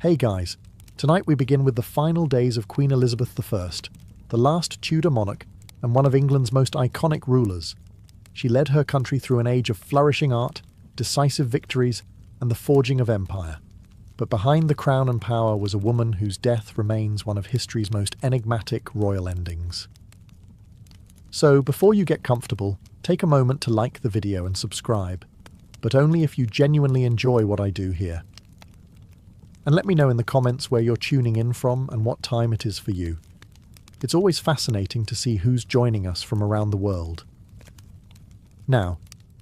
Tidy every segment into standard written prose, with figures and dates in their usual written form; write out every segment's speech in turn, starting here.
Hey guys, tonight we begin with the final days of Queen Elizabeth I, the last Tudor monarch and one of England's most iconic rulers. She led her country through an age of flourishing art, decisive victories, and the forging of empire. But behind the crown and power was a woman whose death remains one of history's most enigmatic royal endings. So, before you get comfortable, take a moment to like the video and subscribe, but only if you genuinely enjoy what I do here. And let me know in the comments where you're tuning in from and what time it is for you. It's always fascinating to see who's joining us from around the world. Now,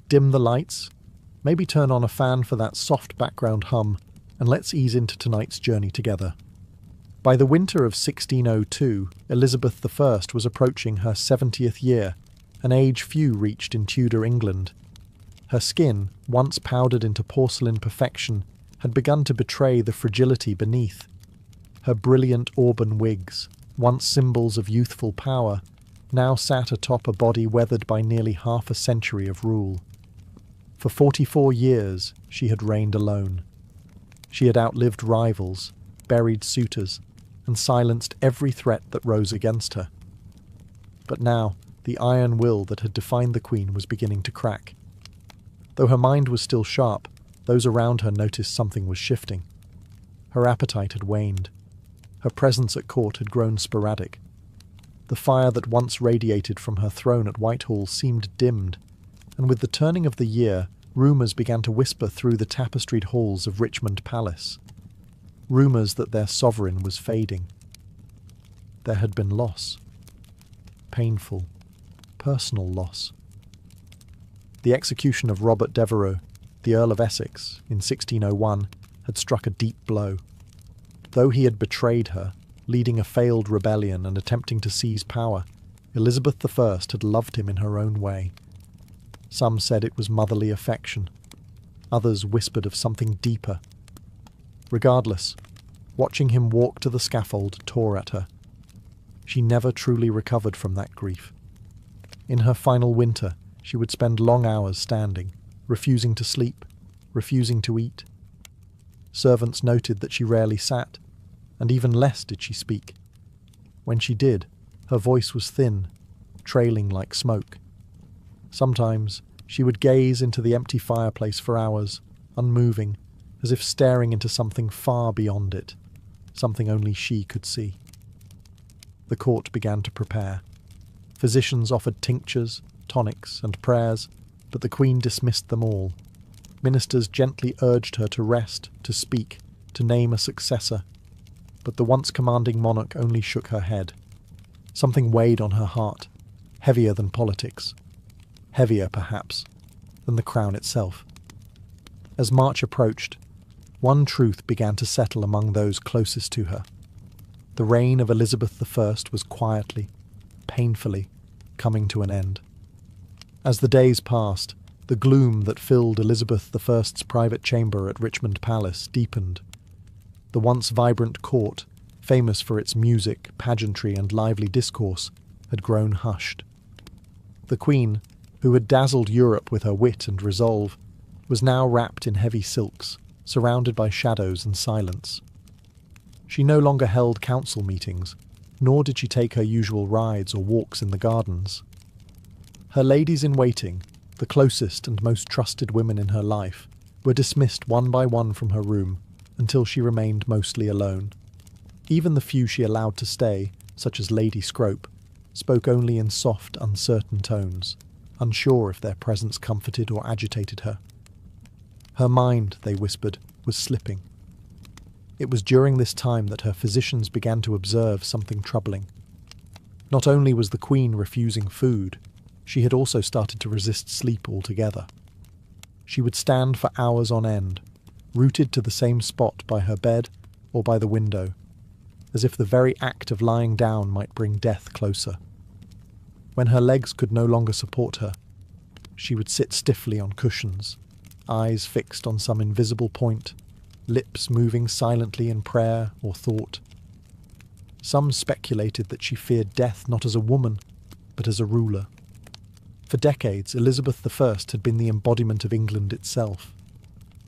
dim the lights, maybe turn on a fan for that soft background hum, and let's ease into tonight's journey together. By the winter of 1602, Elizabeth I was approaching her 70th year, an age few reached in Tudor England. Her skin, once powdered into porcelain perfection, had begun to betray the fragility beneath. Her brilliant auburn wigs, once symbols of youthful power, now sat atop a body weathered by nearly half a century of rule. For 44 years she had reigned alone. She had outlived rivals, buried suitors, and silenced every threat that rose against her. But now the iron will that had defined the Queen was beginning to crack. Though her mind was still sharp, those around her noticed something was shifting. Her appetite had waned. Her presence at court had grown sporadic. The fire that once radiated from her throne at Whitehall seemed dimmed, and with the turning of the year, rumours began to whisper through the tapestried halls of Richmond Palace. Rumours that their sovereign was fading. There had been loss. Painful, personal loss. The execution of Robert Devereux, the Earl of Essex, in 1601, had struck a deep blow. Though he had betrayed her, leading a failed rebellion and attempting to seize power, Elizabeth I had loved him in her own way. Some said it was motherly affection. Others whispered of something deeper. Regardless, watching him walk to the scaffold tore at her. She never truly recovered from that grief. In her final winter, she would spend long hours standing, refusing to sleep, refusing to eat. Servants noted that she rarely sat, and even less did she speak. When she did, her voice was thin, trailing like smoke. Sometimes she would gaze into the empty fireplace for hours, unmoving, as if staring into something far beyond it, something only she could see. The court began to prepare. Physicians offered tinctures, tonics, and prayers, but the Queen dismissed them all. Ministers gently urged her to rest, to speak, to name a successor, but the once commanding monarch only shook her head. Something weighed on her heart, heavier than politics, heavier, perhaps, than the crown itself. As March approached, one truth began to settle among those closest to her. The reign of Elizabeth I was quietly, painfully, coming to an end. As the days passed, the gloom that filled Elizabeth I's private chamber at Richmond Palace deepened. The once vibrant court, famous for its music, pageantry, and lively discourse, had grown hushed. The Queen, who had dazzled Europe with her wit and resolve, was now wrapped in heavy silks, surrounded by shadows and silence. She no longer held council meetings, nor did she take her usual rides or walks in the gardens. Her ladies-in-waiting, the closest and most trusted women in her life, were dismissed one by one from her room until she remained mostly alone. Even the few she allowed to stay, such as Lady Scrope, spoke only in soft, uncertain tones, unsure if their presence comforted or agitated her. Her mind, they whispered, was slipping. It was during this time that her physicians began to observe something troubling. Not only was the Queen refusing food, she had also started to resist sleep altogether. She would stand for hours on end, rooted to the same spot by her bed or by the window, as if the very act of lying down might bring death closer. When her legs could no longer support her, she would sit stiffly on cushions, eyes fixed on some invisible point, lips moving silently in prayer or thought. Some speculated that she feared death not as a woman, but as a ruler. For decades, Elizabeth I had been the embodiment of England itself.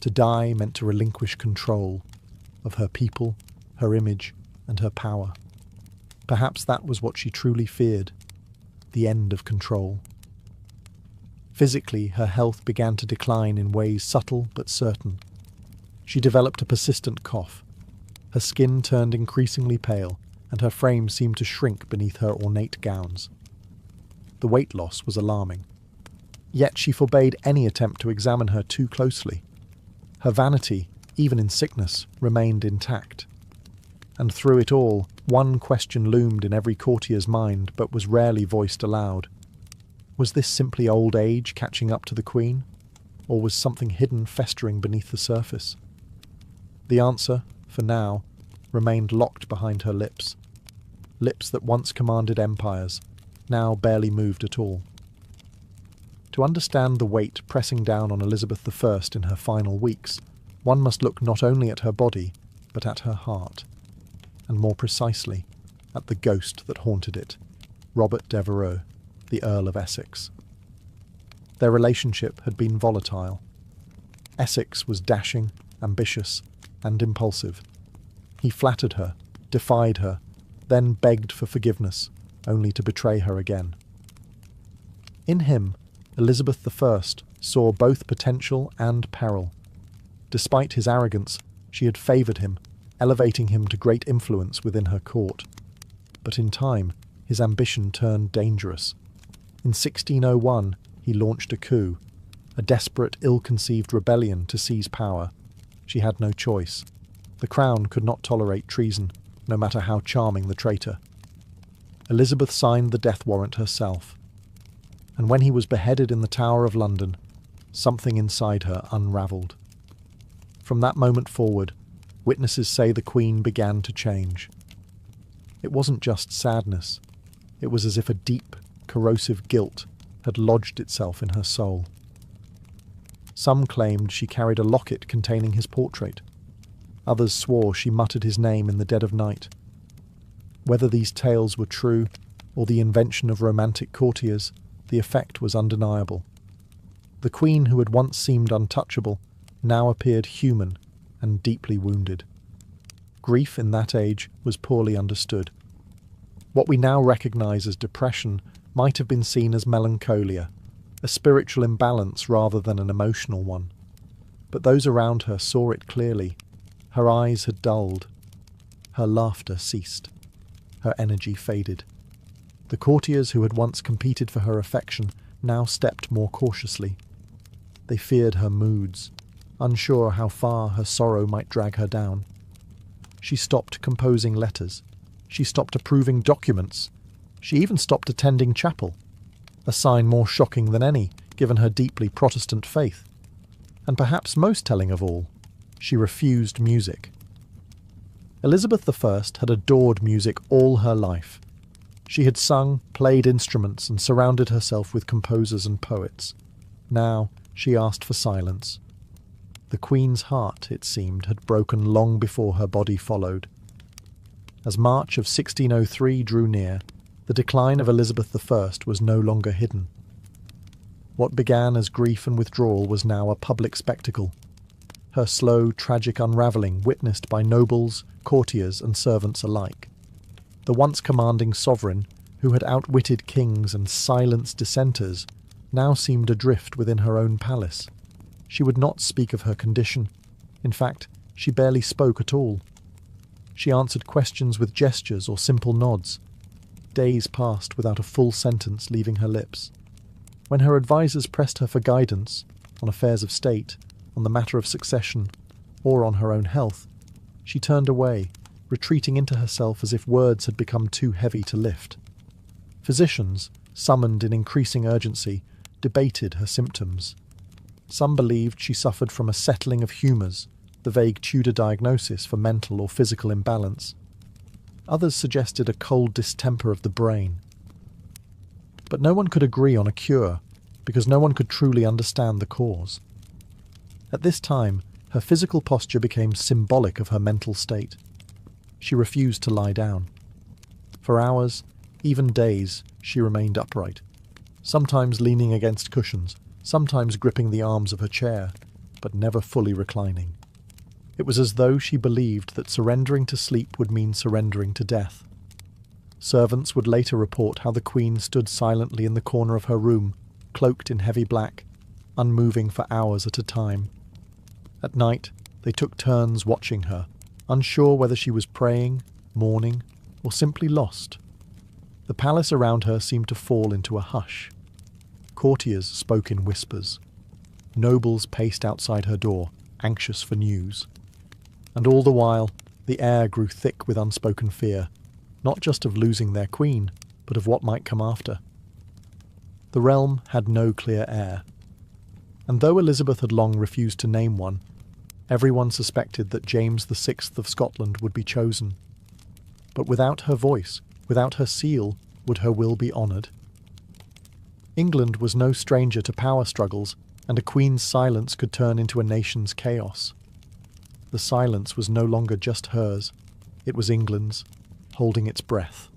To die meant to relinquish control. of her people, her image, and her power. Perhaps that was what she truly feared, the end of control. Physically, her health began to decline in ways subtle but certain. She developed a persistent cough. Her skin turned increasingly pale, and her frame seemed to shrink beneath her ornate gowns. The weight loss was alarming. Yet she forbade any attempt to examine her too closely. Her vanity, even in sickness, remained intact. And through it all, one question loomed in every courtier's mind but was rarely voiced aloud. Was this simply old age catching up to the Queen? Or was something hidden festering beneath the surface? The answer, for now, remained locked behind her lips. Lips that once commanded empires, now barely moved at all. To understand the weight pressing down on Elizabeth I in her final weeks, one must look not only at her body, but at her heart, and more precisely, at the ghost that haunted it, Robert Devereux, the Earl of Essex. Their relationship had been volatile. Essex was dashing, ambitious, and impulsive. He flattered her, defied her, then begged for forgiveness, only to betray her again. In him, Elizabeth I saw both potential and peril. Despite his arrogance, she had favoured him, elevating him to great influence within her court. But in time, his ambition turned dangerous. In 1601, he launched a coup, a desperate, ill-conceived rebellion to seize power. She had no choice. The crown could not tolerate treason, no matter how charming the traitor. Elizabeth signed the death warrant herself. And when he was beheaded in the Tower of London, something inside her unravelled. From that moment forward, witnesses say the Queen began to change. It wasn't just sadness. It was as if a deep, corrosive guilt had lodged itself in her soul. Some claimed she carried a locket containing his portrait. Others swore she muttered his name in the dead of night. Whether these tales were true, or the invention of romantic courtiers, the effect was undeniable. The Queen who had once seemed untouchable now appeared human and deeply wounded. Grief in that age was poorly understood. What we now recognise as depression might have been seen as melancholia, a spiritual imbalance rather than an emotional one. But those around her saw it clearly. Her eyes had dulled. Her laughter ceased. Her energy faded. The courtiers who had once competed for her affection now stepped more cautiously. They feared her moods, unsure how far her sorrow might drag her down. She stopped composing letters. She stopped approving documents. She even stopped attending chapel, a sign more shocking than any, given her deeply Protestant faith. And perhaps most telling of all, she refused music. Elizabeth I had adored music all her life. She had sung, played instruments, and surrounded herself with composers and poets. Now she asked for silence. The Queen's heart, it seemed, had broken long before her body followed. As March of 1603 drew near, the decline of Elizabeth I was no longer hidden. What began as grief and withdrawal was now a public spectacle. Her slow, tragic unravelling witnessed by nobles, courtiers and servants alike. The once commanding sovereign, who had outwitted kings and silenced dissenters, now seemed adrift within her own palace. She would not speak of her condition. In fact, she barely spoke at all. She answered questions with gestures or simple nods. Days passed without a full sentence leaving her lips. When her advisers pressed her for guidance, on affairs of state, on the matter of succession, or on her own health, she turned away, retreating into herself as if words had become too heavy to lift. Physicians, summoned in increasing urgency, debated her symptoms. Some believed she suffered from a settling of humours, the vague Tudor diagnosis for mental or physical imbalance. Others suggested a cold distemper of the brain. But no one could agree on a cure, because no one could truly understand the cause. At this time, her physical posture became symbolic of her mental state. She refused to lie down. For hours, even days, she remained upright, sometimes leaning against cushions, sometimes gripping the arms of her chair, but never fully reclining. It was as though she believed that surrendering to sleep would mean surrendering to death. Servants would later report how the Queen stood silently in the corner of her room, cloaked in heavy black, unmoving for hours at a time. At night, they took turns watching her, unsure whether she was praying, mourning, or simply lost. The palace around her seemed to fall into a hush. Courtiers spoke in whispers. Nobles paced outside her door, anxious for news. And all the while, the air grew thick with unspoken fear, not just of losing their queen, but of what might come after. The realm had no clear heir. And though Elizabeth had long refused to name one, everyone suspected that James VI of Scotland would be chosen. But without her voice, without her seal, would her will be honoured? England was no stranger to power struggles, and a queen's silence could turn into a nation's chaos. The silence was no longer just hers, it was England's, holding its breath.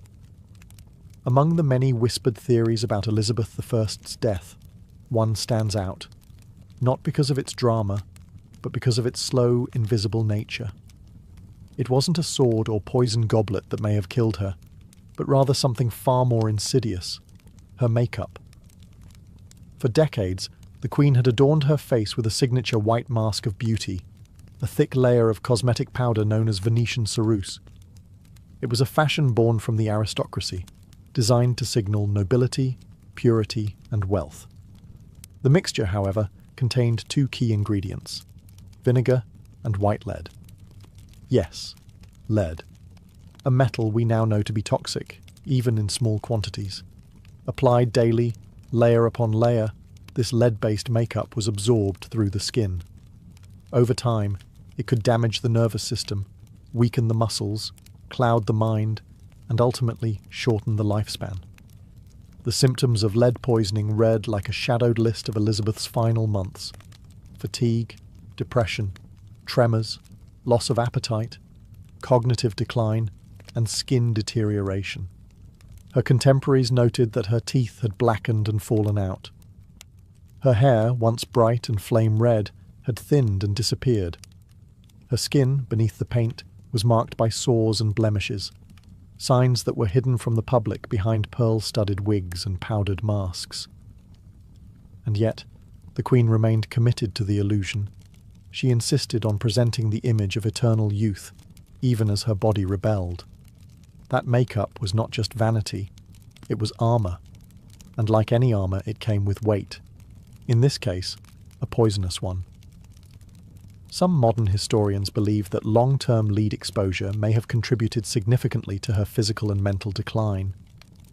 Among the many whispered theories about Elizabeth I's death, one stands out, not because of its drama, but because of its slow, invisible nature. It wasn't a sword or poison goblet that may have killed her, but rather something far more insidious, her makeup. For decades, the Queen had adorned her face with a signature white mask of beauty, a thick layer of cosmetic powder known as Venetian ceruse. It was a fashion born from the aristocracy, designed to signal nobility, purity, and wealth. The mixture, however, contained two key ingredients: vinegar and white lead. Yes, lead. A metal we now know to be toxic, even in small quantities. Applied daily, layer upon layer, this lead-based makeup was absorbed through the skin. Over time, it could damage the nervous system, weaken the muscles, cloud the mind, and ultimately shorten the lifespan. The symptoms of lead poisoning read like a shadowed list of Elizabeth's final months: fatigue, depression, tremors, loss of appetite, cognitive decline, and skin deterioration. Her contemporaries noted that her teeth had blackened and fallen out. Her hair, once bright and flame red, had thinned and disappeared. Her skin, beneath the paint, was marked by sores and blemishes, signs that were hidden from the public behind pearl-studded wigs and powdered masks. And yet, the Queen remained committed to the illusion. She insisted on presenting the image of eternal youth, even as her body rebelled. That makeup was not just vanity, it was armour, and like any armour it came with weight, in this case, a poisonous one. Some modern historians believe that long-term lead exposure may have contributed significantly to her physical and mental decline.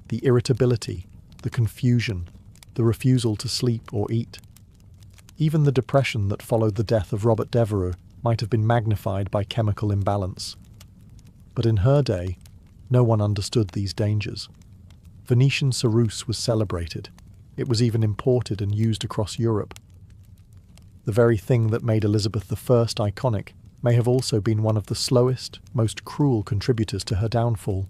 The irritability, the confusion, the refusal to sleep or eat. Even the depression that followed the death of Robert Devereux might have been magnified by chemical imbalance. But in her day, no one understood these dangers. Venetian ceruse was celebrated. It was even imported and used across Europe. The very thing that made Elizabeth I iconic may have also been one of the slowest, most cruel contributors to her downfall.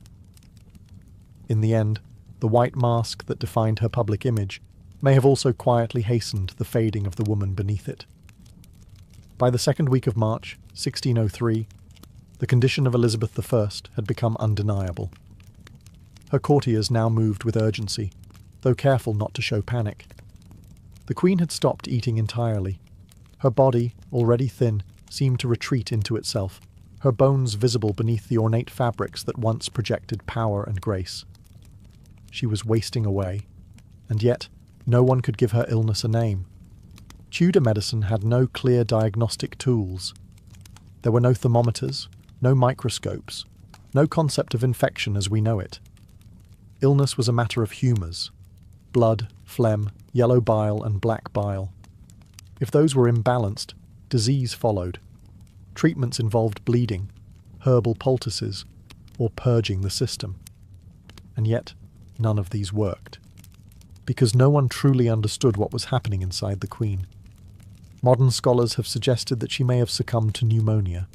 In the end, the white mask that defined her public image may have also quietly hastened the fading of the woman beneath it. By the second week of March, 1603, the condition of Elizabeth I had become undeniable. Her courtiers now moved with urgency, though careful not to show panic. The Queen had stopped eating entirely. Her body, already thin, seemed to retreat into itself, her bones visible beneath the ornate fabrics that once projected power and grace. She was wasting away, and yet no one could give her illness a name. Tudor medicine had no clear diagnostic tools. There were no thermometers, no microscopes, no concept of infection as we know it. Illness was a matter of humours: blood, phlegm, yellow bile, and black bile. If those were imbalanced, disease followed. Treatments involved bleeding, herbal poultices, or purging the system. And yet, none of these worked, because no one truly understood what was happening inside the Queen. Modern scholars have suggested that she may have succumbed to pneumonia.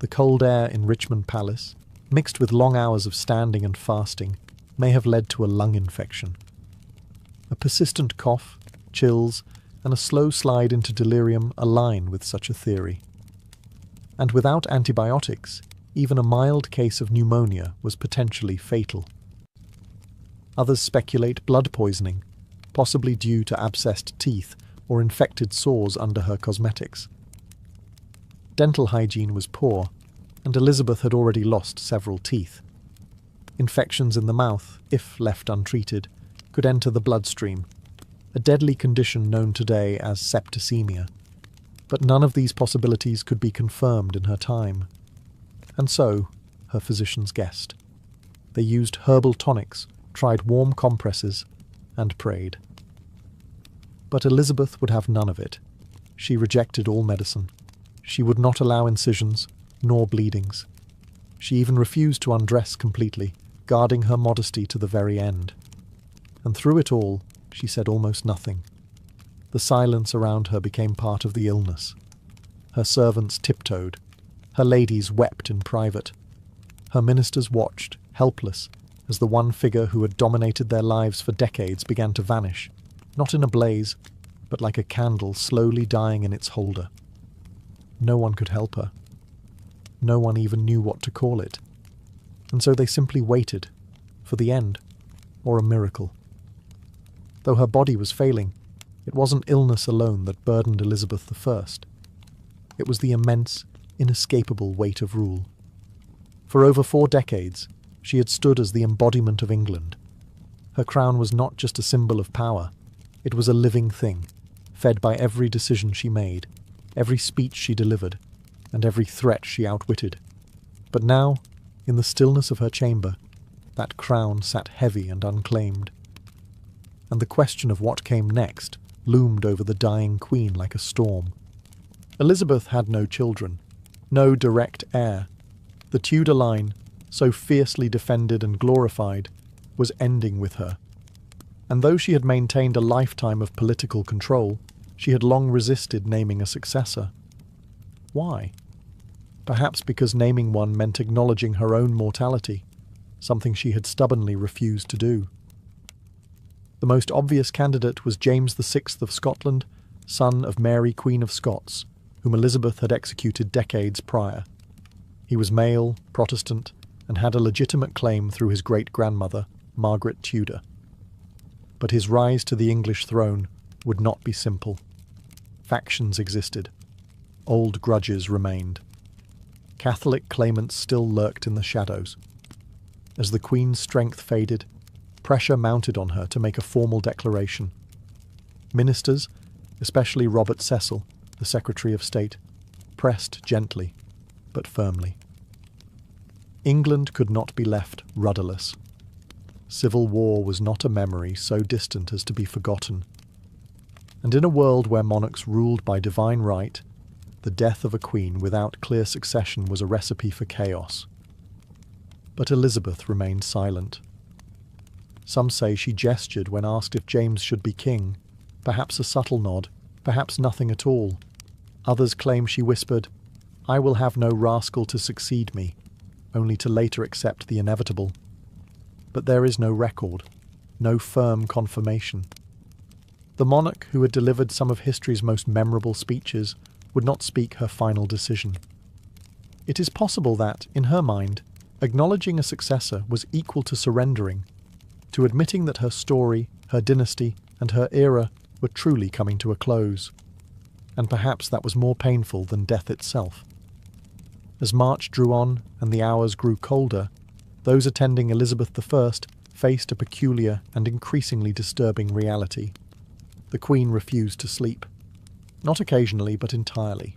The cold air in Richmond Palace, mixed with long hours of standing and fasting, may have led to a lung infection. A persistent cough, chills, and a slow slide into delirium align with such a theory. And without antibiotics, even a mild case of pneumonia was potentially fatal. Others speculate blood poisoning, possibly due to abscessed teeth or infected sores under her cosmetics. Dental hygiene was poor, and Elizabeth had already lost several teeth. Infections in the mouth, if left untreated, could enter the bloodstream, a deadly condition known today as septicemia. But none of these possibilities could be confirmed in her time. And so, her physicians guessed. They used herbal tonics, tried warm compresses, and prayed. But Elizabeth would have none of it. She rejected all medicine. She would not allow incisions, nor bleedings. She even refused to undress completely, guarding her modesty to the very end. And through it all, she said almost nothing. The silence around her became part of the illness. Her servants tiptoed. Her ladies wept in private. Her ministers watched, helpless, as the one figure who had dominated their lives for decades began to vanish, not in a blaze, but like a candle slowly dying in its holder. No one could help her. No one even knew what to call it. And so they simply waited for the end, or a miracle. Though her body was failing, it wasn't illness alone that burdened Elizabeth I. It was the immense, inescapable weight of rule. For over 4 decades, she had stood as the embodiment of England. Her crown was not just a symbol of power, it was a living thing, fed by every decision she made, every speech she delivered, and every threat she outwitted. But now, in the stillness of her chamber, that crown sat heavy and unclaimed. And the question of what came next loomed over the dying queen like a storm. Elizabeth had no children, no direct heir. The Tudor line, so fiercely defended and glorified, was ending with her. And though she had maintained a lifetime of political control, she had long resisted naming a successor. Why? Perhaps because naming one meant acknowledging her own mortality, something she had stubbornly refused to do. The most obvious candidate was James VI of Scotland, son of Mary, Queen of Scots, whom Elizabeth had executed decades prior. He was male, Protestant, and had a legitimate claim through his great-grandmother, Margaret Tudor. But his rise to the English throne would not be simple. Factions existed. Old grudges remained. Catholic claimants still lurked in the shadows. As the Queen's strength faded, pressure mounted on her to make a formal declaration. Ministers, especially Robert Cecil, the Secretary of State, pressed gently, but firmly. England could not be left rudderless. Civil war was not a memory so distant as to be forgotten. And in a world where monarchs ruled by divine right, the death of a queen without clear succession was a recipe for chaos. But Elizabeth remained silent. Some say she gestured when asked if James should be king, perhaps a subtle nod, perhaps nothing at all. Others claim she whispered, "I will have no rascal to succeed me," only to later accept the inevitable. But there is no record, no firm confirmation. The monarch who had delivered some of history's most memorable speeches would not speak her final decision. It is possible that, in her mind, acknowledging a successor was equal to surrendering, to admitting that her story, her dynasty, and her era were truly coming to a close. And perhaps that was more painful than death itself. As March drew on and the hours grew colder, those attending Elizabeth I faced a peculiar and increasingly disturbing reality. The Queen refused to sleep. Not occasionally, but entirely.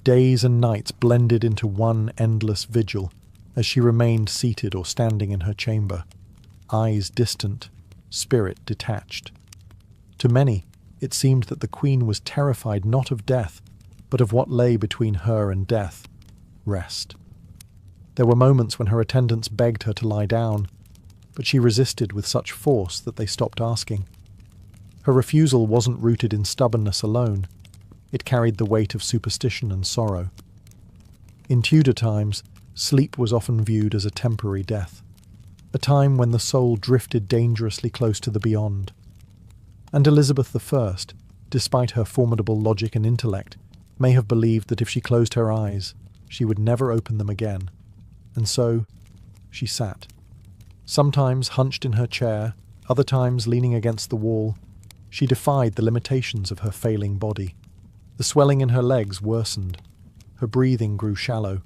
Days and nights blended into one endless vigil as she remained seated or standing in her chamber, eyes distant, spirit detached. To many, it seemed that the Queen was terrified not of death, but of what lay between her and death: rest. There were moments when her attendants begged her to lie down, but she resisted with such force that they stopped asking. Her refusal wasn't rooted in stubbornness alone. It carried the weight of superstition and sorrow. In Tudor times, sleep was often viewed as a temporary death, a time when the soul drifted dangerously close to the beyond. And Elizabeth I, despite her formidable logic and intellect, may have believed that if she closed her eyes, She would never open them again. And so, she sat. Sometimes hunched in her chair, other times leaning against the wall, she defied the limitations of her failing body. The swelling in her legs worsened. Her breathing grew shallow.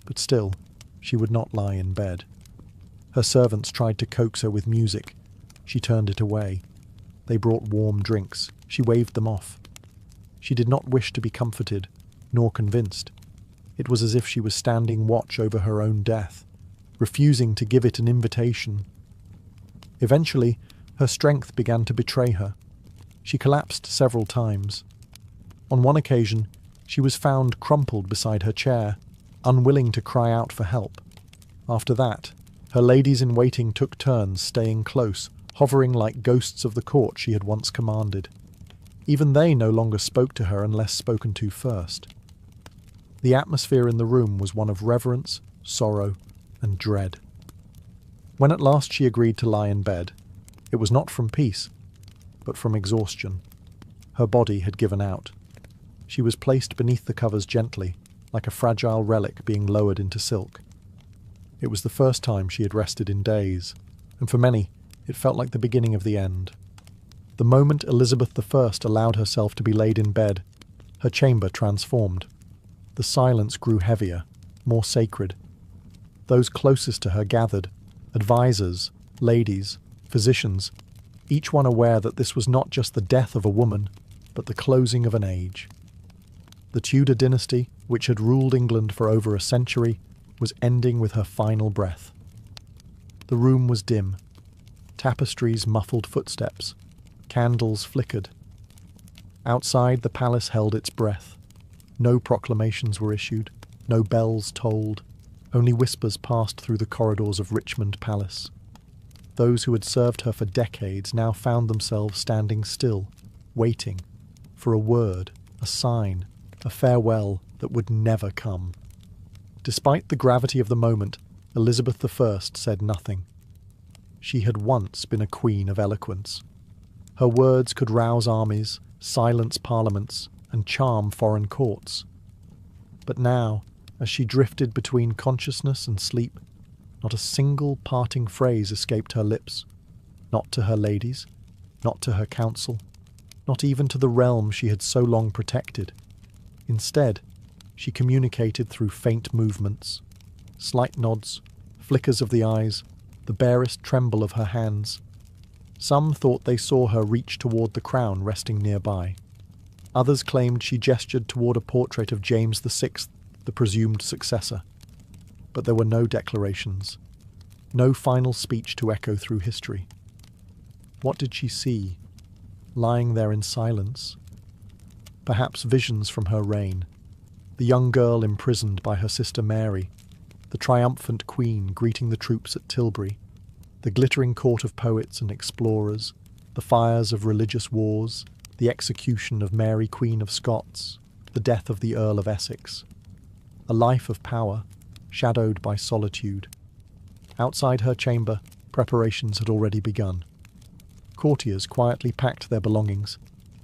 But still, she would not lie in bed. Her servants tried to coax her with music. She turned it away. They brought warm drinks. She waved them off. She did not wish to be comforted, nor convinced. It was as if she was standing watch over her own death, refusing to give it an invitation. Eventually, her strength began to betray her. She collapsed several times. On one occasion, she was found crumpled beside her chair, unwilling to cry out for help. After that, her ladies-in-waiting took turns staying close, hovering like ghosts of the court she had once commanded. Even they no longer spoke to her unless spoken to first. The atmosphere in the room was one of reverence, sorrow, and dread. When at last she agreed to lie in bed, it was not from peace, but from exhaustion. Her body had given out. She was placed beneath the covers gently, like a fragile relic being lowered into silk. It was the first time she had rested in days, and for many, it felt like the beginning of the end. The moment Elizabeth I allowed herself to be laid in bed, her chamber transformed. The silence grew heavier, more sacred. Those closest to her gathered, advisors, ladies, physicians, each one aware that this was not just the death of a woman, but the closing of an age. The Tudor dynasty, which had ruled England for over a century, was ending with her final breath. The room was dim. Tapestries muffled footsteps. Candles flickered. Outside, the palace held its breath. No proclamations were issued, no bells tolled, only whispers passed through the corridors of Richmond Palace. Those who had served her for decades now found themselves standing still, waiting for a word, a sign, a farewell that would never come. Despite the gravity of the moment, Elizabeth I said nothing. She had once been a queen of eloquence. Her words could rouse armies, silence parliaments, and charm foreign courts. But now, as she drifted between consciousness and sleep, not a single parting phrase escaped her lips. Not to her ladies, not to her council, not even to the realm she had so long protected. Instead, she communicated through faint movements, slight nods, flickers of the eyes, the barest tremble of her hands. Some thought they saw her reach toward the crown resting nearby. Others claimed she gestured toward a portrait of James VI, the presumed successor. But there were no declarations, no final speech to echo through history. What did she see, lying there in silence? Perhaps visions from her reign, the young girl imprisoned by her sister Mary, the triumphant queen greeting the troops at Tilbury, the glittering court of poets and explorers, the fires of religious wars, the execution of Mary Queen of Scots, the death of the Earl of Essex. A life of power, shadowed by solitude. Outside her chamber, preparations had already begun. Courtiers quietly packed their belongings.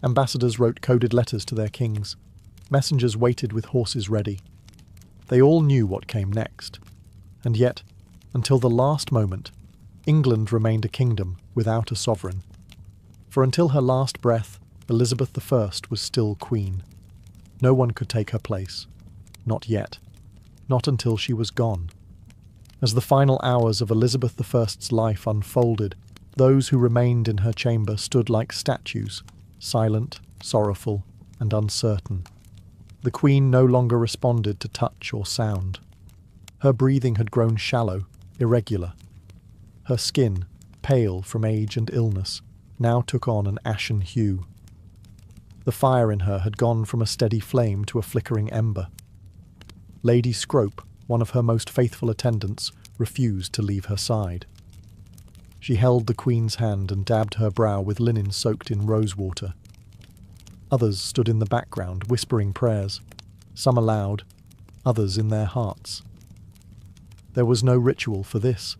Ambassadors wrote coded letters to their kings. Messengers waited with horses ready. They all knew what came next. And yet, until the last moment, England remained a kingdom without a sovereign. For until her last breath, Elizabeth I was still queen. No one could take her place. Not yet. Not until she was gone. As the final hours of Elizabeth I's life unfolded, those who remained in her chamber stood like statues, silent, sorrowful, and uncertain. The Queen no longer responded to touch or sound. Her breathing had grown shallow, irregular. Her skin, pale from age and illness, now took on an ashen hue. The fire in her had gone from a steady flame to a flickering ember. Lady Scrope, one of her most faithful attendants, refused to leave her side. She held the Queen's hand and dabbed her brow with linen soaked in rosewater. Others stood in the background, whispering prayers, some aloud, others in their hearts. There was no ritual for this.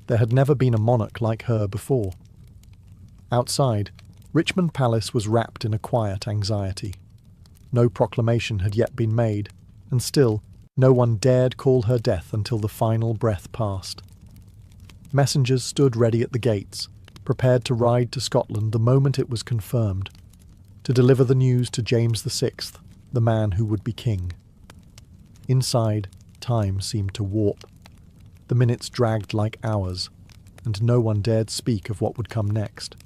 There had never been a monarch like her before. Outside, Richmond Palace was wrapped in a quiet anxiety. No proclamation had yet been made, and still, No one dared call her death until the final breath passed. Messengers stood ready at the gates, prepared to ride to Scotland the moment it was confirmed, to deliver the news to James VI, the man who would be king. Inside, time seemed to warp. The minutes dragged like hours, and no one dared speak of what would come next.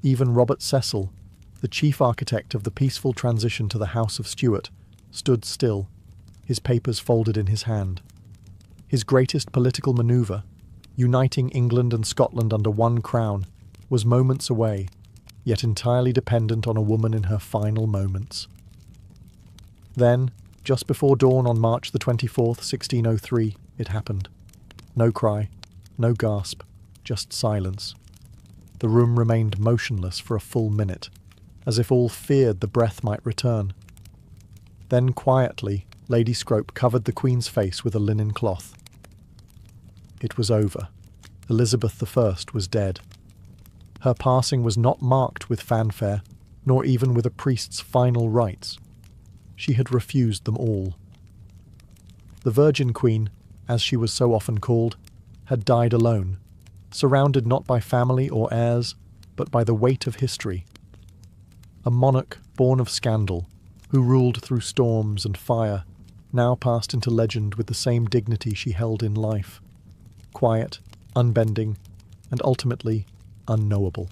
Even Robert Cecil, the chief architect of the peaceful transition to the House of Stuart, stood still, his papers folded in his hand. His greatest political manoeuvre, uniting England and Scotland under one crown, was moments away, yet entirely dependent on a woman in her final moments. Then, just before dawn on March the 24th, 1603, it happened. No cry, no gasp, just silence. The room remained motionless for a full minute, as if all feared the breath might return. Then quietly, Lady Scrope covered the Queen's face with a linen cloth. It was over. Elizabeth I was dead. Her passing was not marked with fanfare, nor even with a priest's final rites. She had refused them all. The Virgin Queen, as she was so often called, had died alone, surrounded not by family or heirs, but by the weight of history. A monarch born of scandal, who ruled through storms and fire, now passed into legend with the same dignity she held in life. Quiet, unbending, and ultimately unknowable.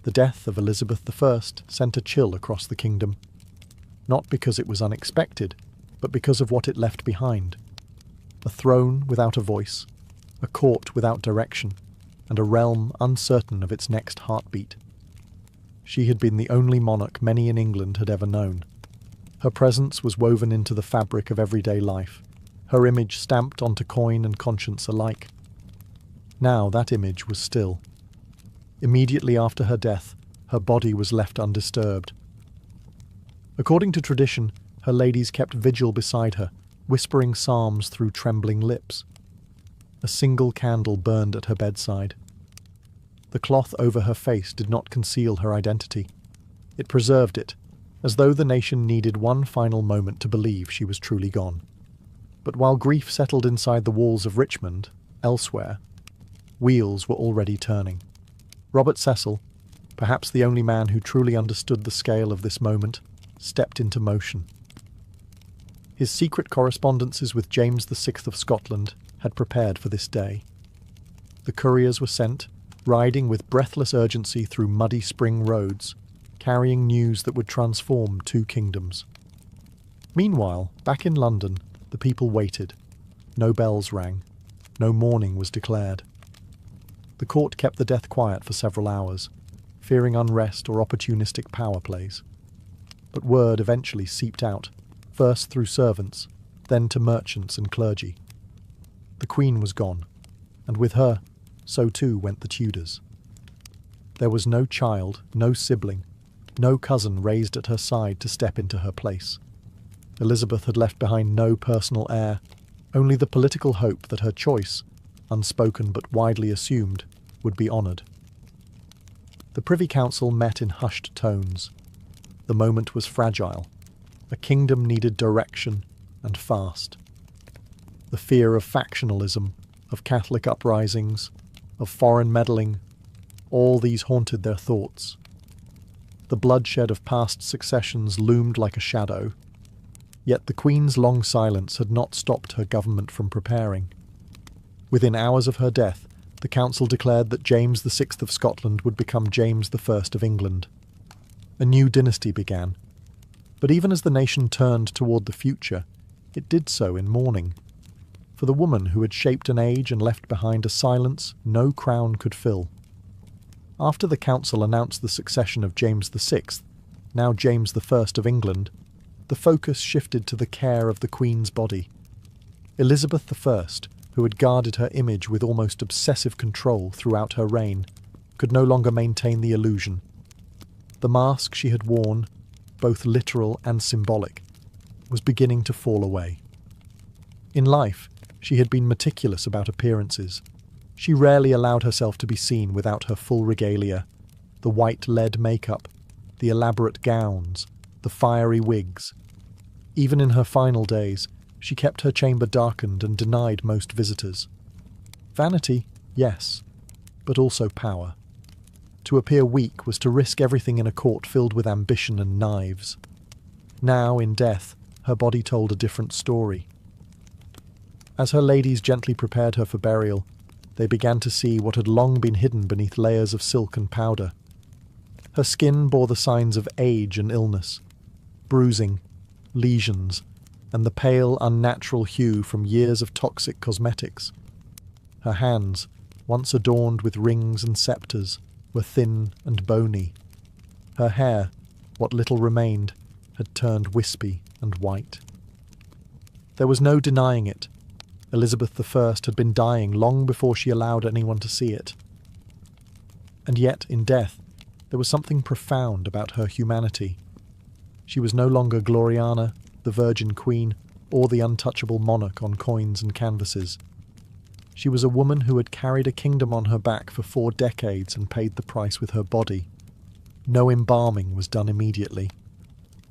The death of Elizabeth I sent a chill across the kingdom, not because it was unexpected, but because of what it left behind. A throne without a voice, a court without direction, and a realm uncertain of its next heartbeat. She had been the only monarch many in England had ever known. Her presence was woven into the fabric of everyday life, her image stamped onto coin and conscience alike. Now that image was still. Immediately after her death, her body was left undisturbed. According to tradition, her ladies kept vigil beside her, whispering psalms through trembling lips. A single candle burned at her bedside. The cloth over her face did not conceal her identity. It preserved it, as though the nation needed one final moment to believe she was truly gone. But while grief settled inside the walls of Richmond, elsewhere, wheels were already turning. Robert Cecil, perhaps the only man who truly understood the scale of this moment, stepped into motion. His secret correspondences with James VI of Scotland had prepared for this day. The couriers were sent, riding with breathless urgency through muddy spring roads, carrying news that would transform two kingdoms. Meanwhile, back in London, the people waited. No bells rang. No mourning was declared. The court kept the death quiet for several hours, fearing unrest or opportunistic power plays. But word eventually seeped out, first through servants, then to merchants and clergy. The Queen was gone, and with her, so too went the Tudors. There was no child, no sibling, no cousin raised at her side to step into her place. Elizabeth had left behind no personal heir, only the political hope that her choice, unspoken but widely assumed, would be honoured. The Privy Council met in hushed tones. The moment was fragile. A kingdom needed direction, and fast. The fear of factionalism, of Catholic uprisings, of foreign meddling, all these haunted their thoughts. The bloodshed of past successions loomed like a shadow, yet the Queen's long silence had not stopped her government from preparing. Within hours of her death, the Council declared that James VI of Scotland would become James I of England. A new dynasty began, but even as the nation turned toward the future, it did so in mourning. For the woman who had shaped an age and left behind a silence no crown could fill. After the Council announced the succession of James VI, now James I of England, the focus shifted to the care of the Queen's body. Elizabeth I, who had guarded her image with almost obsessive control throughout her reign, could no longer maintain the illusion. The mask she had worn, both literal and symbolic, was beginning to fall away. In life, she had been meticulous about appearances. She rarely allowed herself to be seen without her full regalia, the white lead makeup, the elaborate gowns, the fiery wigs. Even in her final days, She kept her chamber darkened and denied most visitors. Vanity, yes, but also power. To appear weak was to risk everything in a court filled with ambition and knives. Now, in death, her body told a different story. As her ladies gently prepared her for burial, they began to see what had long been hidden beneath layers of silk and powder. Her skin bore the signs of age and illness, bruising, lesions, and the pale, unnatural hue from years of toxic cosmetics. Her hands, once adorned with rings and sceptres, were thin and bony. Her hair, what little remained, had turned wispy and white. There was no denying it. Elizabeth I had been dying long before she allowed anyone to see it. And yet, in death, there was something profound about her humanity. She was no longer Gloriana, the Virgin Queen, or the untouchable monarch on coins and canvases. She was a woman who had carried a kingdom on her back for 4 decades and paid the price with her body. No embalming was done immediately.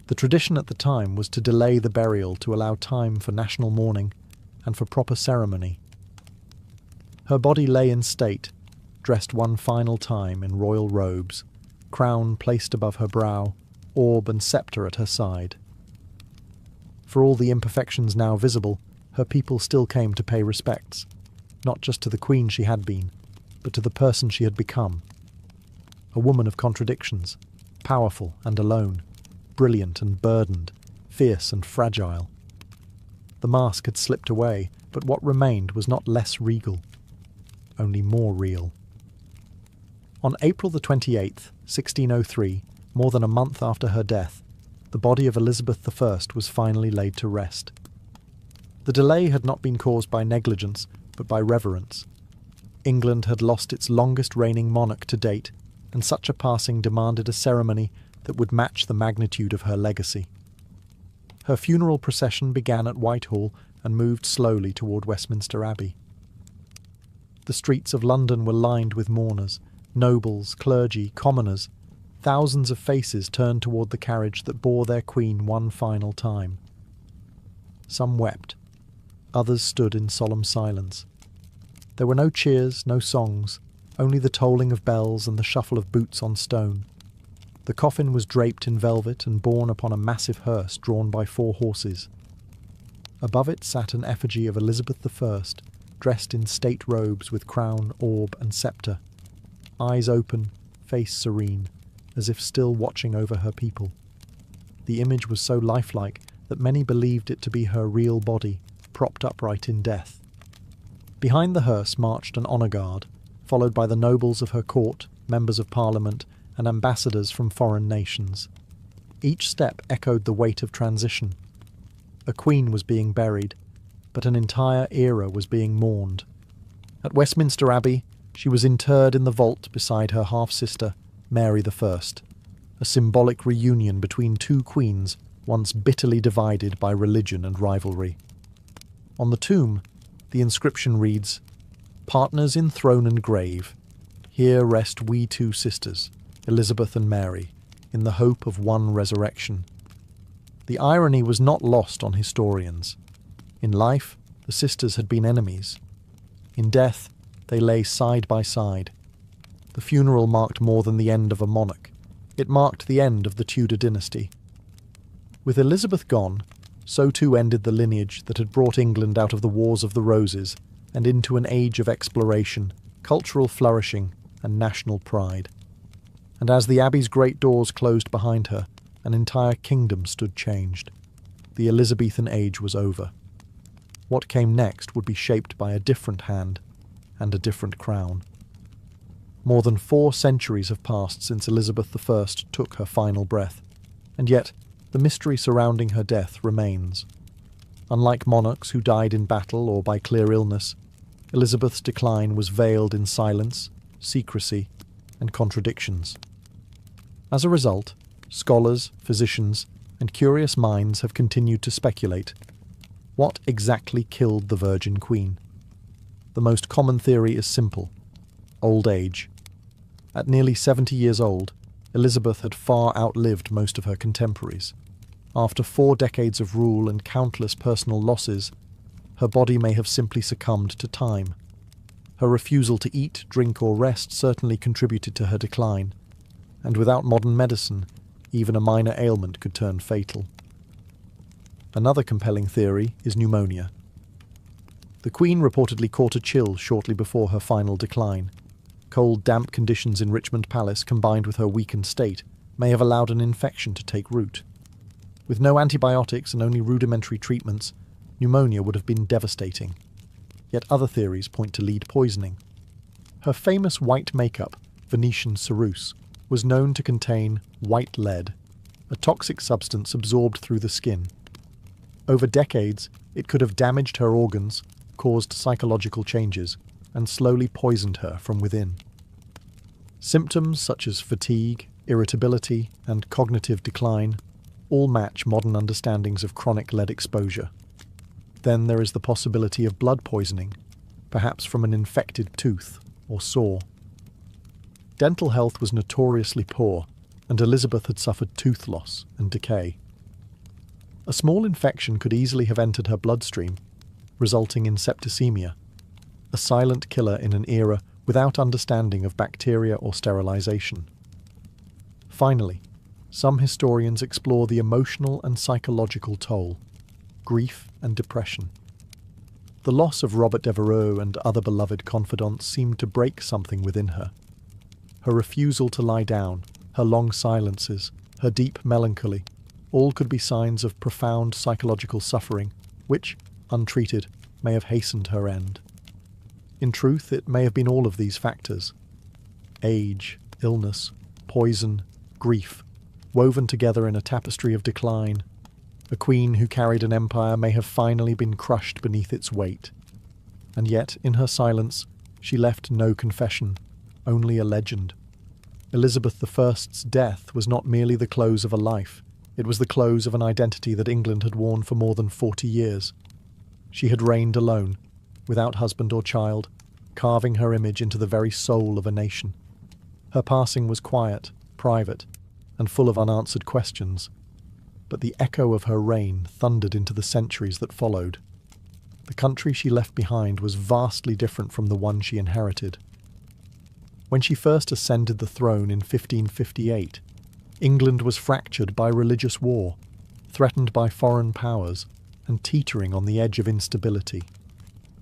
The tradition at the time was to delay the burial to allow time for national mourning and for proper ceremony. Her body lay in state, dressed one final time in royal robes, crown placed above her brow, orb and sceptre at her side. For all the imperfections now visible, her people still came to pay respects, not just to the queen she had been, but to the person she had become. A woman of contradictions, powerful and alone, brilliant and burdened, fierce and fragile. The mask had slipped away, but what remained was not less regal, only more real. On April the 28th, 1603, more than a month after her death, the body of Elizabeth I was finally laid to rest. The delay had not been caused by negligence, but by reverence. England had lost its longest reigning monarch to date, and such a passing demanded a ceremony that would match the magnitude of her legacy. Her funeral procession began at Whitehall and moved slowly toward Westminster Abbey. The streets of London were lined with mourners, nobles, clergy, commoners. Thousands of faces turned toward the carriage that bore their queen one final time. Some wept. Others stood in solemn silence. There were no cheers, no songs, only the tolling of bells and the shuffle of boots on stone. The coffin was draped in velvet and borne upon a massive hearse drawn by 4 horses. Above it sat an effigy of Elizabeth I, dressed in state robes with crown, orb and sceptre, eyes open, face serene, as if still watching over her people. The image was so lifelike that many believed it to be her real body, propped upright in death. Behind the hearse marched an honour guard, followed by the nobles of her court, members of Parliament, and ambassadors from foreign nations. Each step echoed the weight of transition. A queen was being buried, but an entire era was being mourned. At Westminster Abbey, she was interred in the vault beside her half-sister, Mary I, a symbolic reunion between 2 queens once bitterly divided by religion and rivalry. On the tomb, the inscription reads, "Partners in throne and grave, here rest we 2 sisters, Elizabeth and Mary, in the hope of one resurrection." The irony was not lost on historians. In life, the sisters had been enemies. In death, they lay side by side. The funeral marked more than the end of a monarch. It marked the end of the Tudor dynasty. With Elizabeth gone, so too ended the lineage that had brought England out of the Wars of the Roses and into an age of exploration, cultural flourishing, and national pride. And as the Abbey's great doors closed behind her, an entire kingdom stood changed. The Elizabethan age was over. What came next would be shaped by a different hand and a different crown. More than 4 centuries have passed since Elizabeth I took her final breath, and yet the mystery surrounding her death remains. Unlike monarchs who died in battle or by clear illness, Elizabeth's decline was veiled in silence, secrecy, and contradictions. As a result, scholars, physicians, and curious minds have continued to speculate. What exactly killed the Virgin Queen? The most common theory is simple: old age. At nearly 70 years old, Elizabeth had far outlived most of her contemporaries. After 4 decades of rule and countless personal losses, her body may have simply succumbed to time. Her refusal to eat, drink, or rest certainly contributed to her decline, and without modern medicine, even a minor ailment could turn fatal. Another compelling theory is pneumonia. The Queen reportedly caught a chill shortly before her final decline. Cold, damp conditions in Richmond Palace, combined with her weakened state, may have allowed an infection to take root. With no antibiotics and only rudimentary treatments, pneumonia would have been devastating. Yet other theories point to lead poisoning. Her famous white makeup, Venetian ceruse, was known to contain white lead, a toxic substance absorbed through the skin. Over decades, it could have damaged her organs, caused psychological changes, and slowly poisoned her from within. Symptoms such as fatigue, irritability, and cognitive decline all match modern understandings of chronic lead exposure. Then there is the possibility of blood poisoning, perhaps from an infected tooth or sore. Dental health was notoriously poor, and Elizabeth had suffered tooth loss and decay. A small infection could easily have entered her bloodstream, resulting in septicemia, a silent killer in an era without understanding of bacteria or sterilization. Finally, some historians explore the emotional and psychological toll, grief and depression. The loss of Robert Devereux and other beloved confidants seemed to break something within her. Her refusal to lie down, her long silences, her deep melancholy, all could be signs of profound psychological suffering, which, untreated, may have hastened her end. In truth, it may have been all of these factors: age, illness, poison, grief, woven together in a tapestry of decline. A queen who carried an empire may have finally been crushed beneath its weight. And yet, in her silence, she left no confession, only a legend. Elizabeth I's death was not merely the close of a life, it was the close of an identity that England had worn for more than 40 years. She had reigned alone, without husband or child, carving her image into the very soul of a nation. Her passing was quiet, private, and full of unanswered questions, but the echo of her reign thundered into the centuries that followed. The country she left behind was vastly different from the one she inherited. When she first ascended the throne in 1558, England was fractured by religious war, threatened by foreign powers, and teetering on the edge of instability.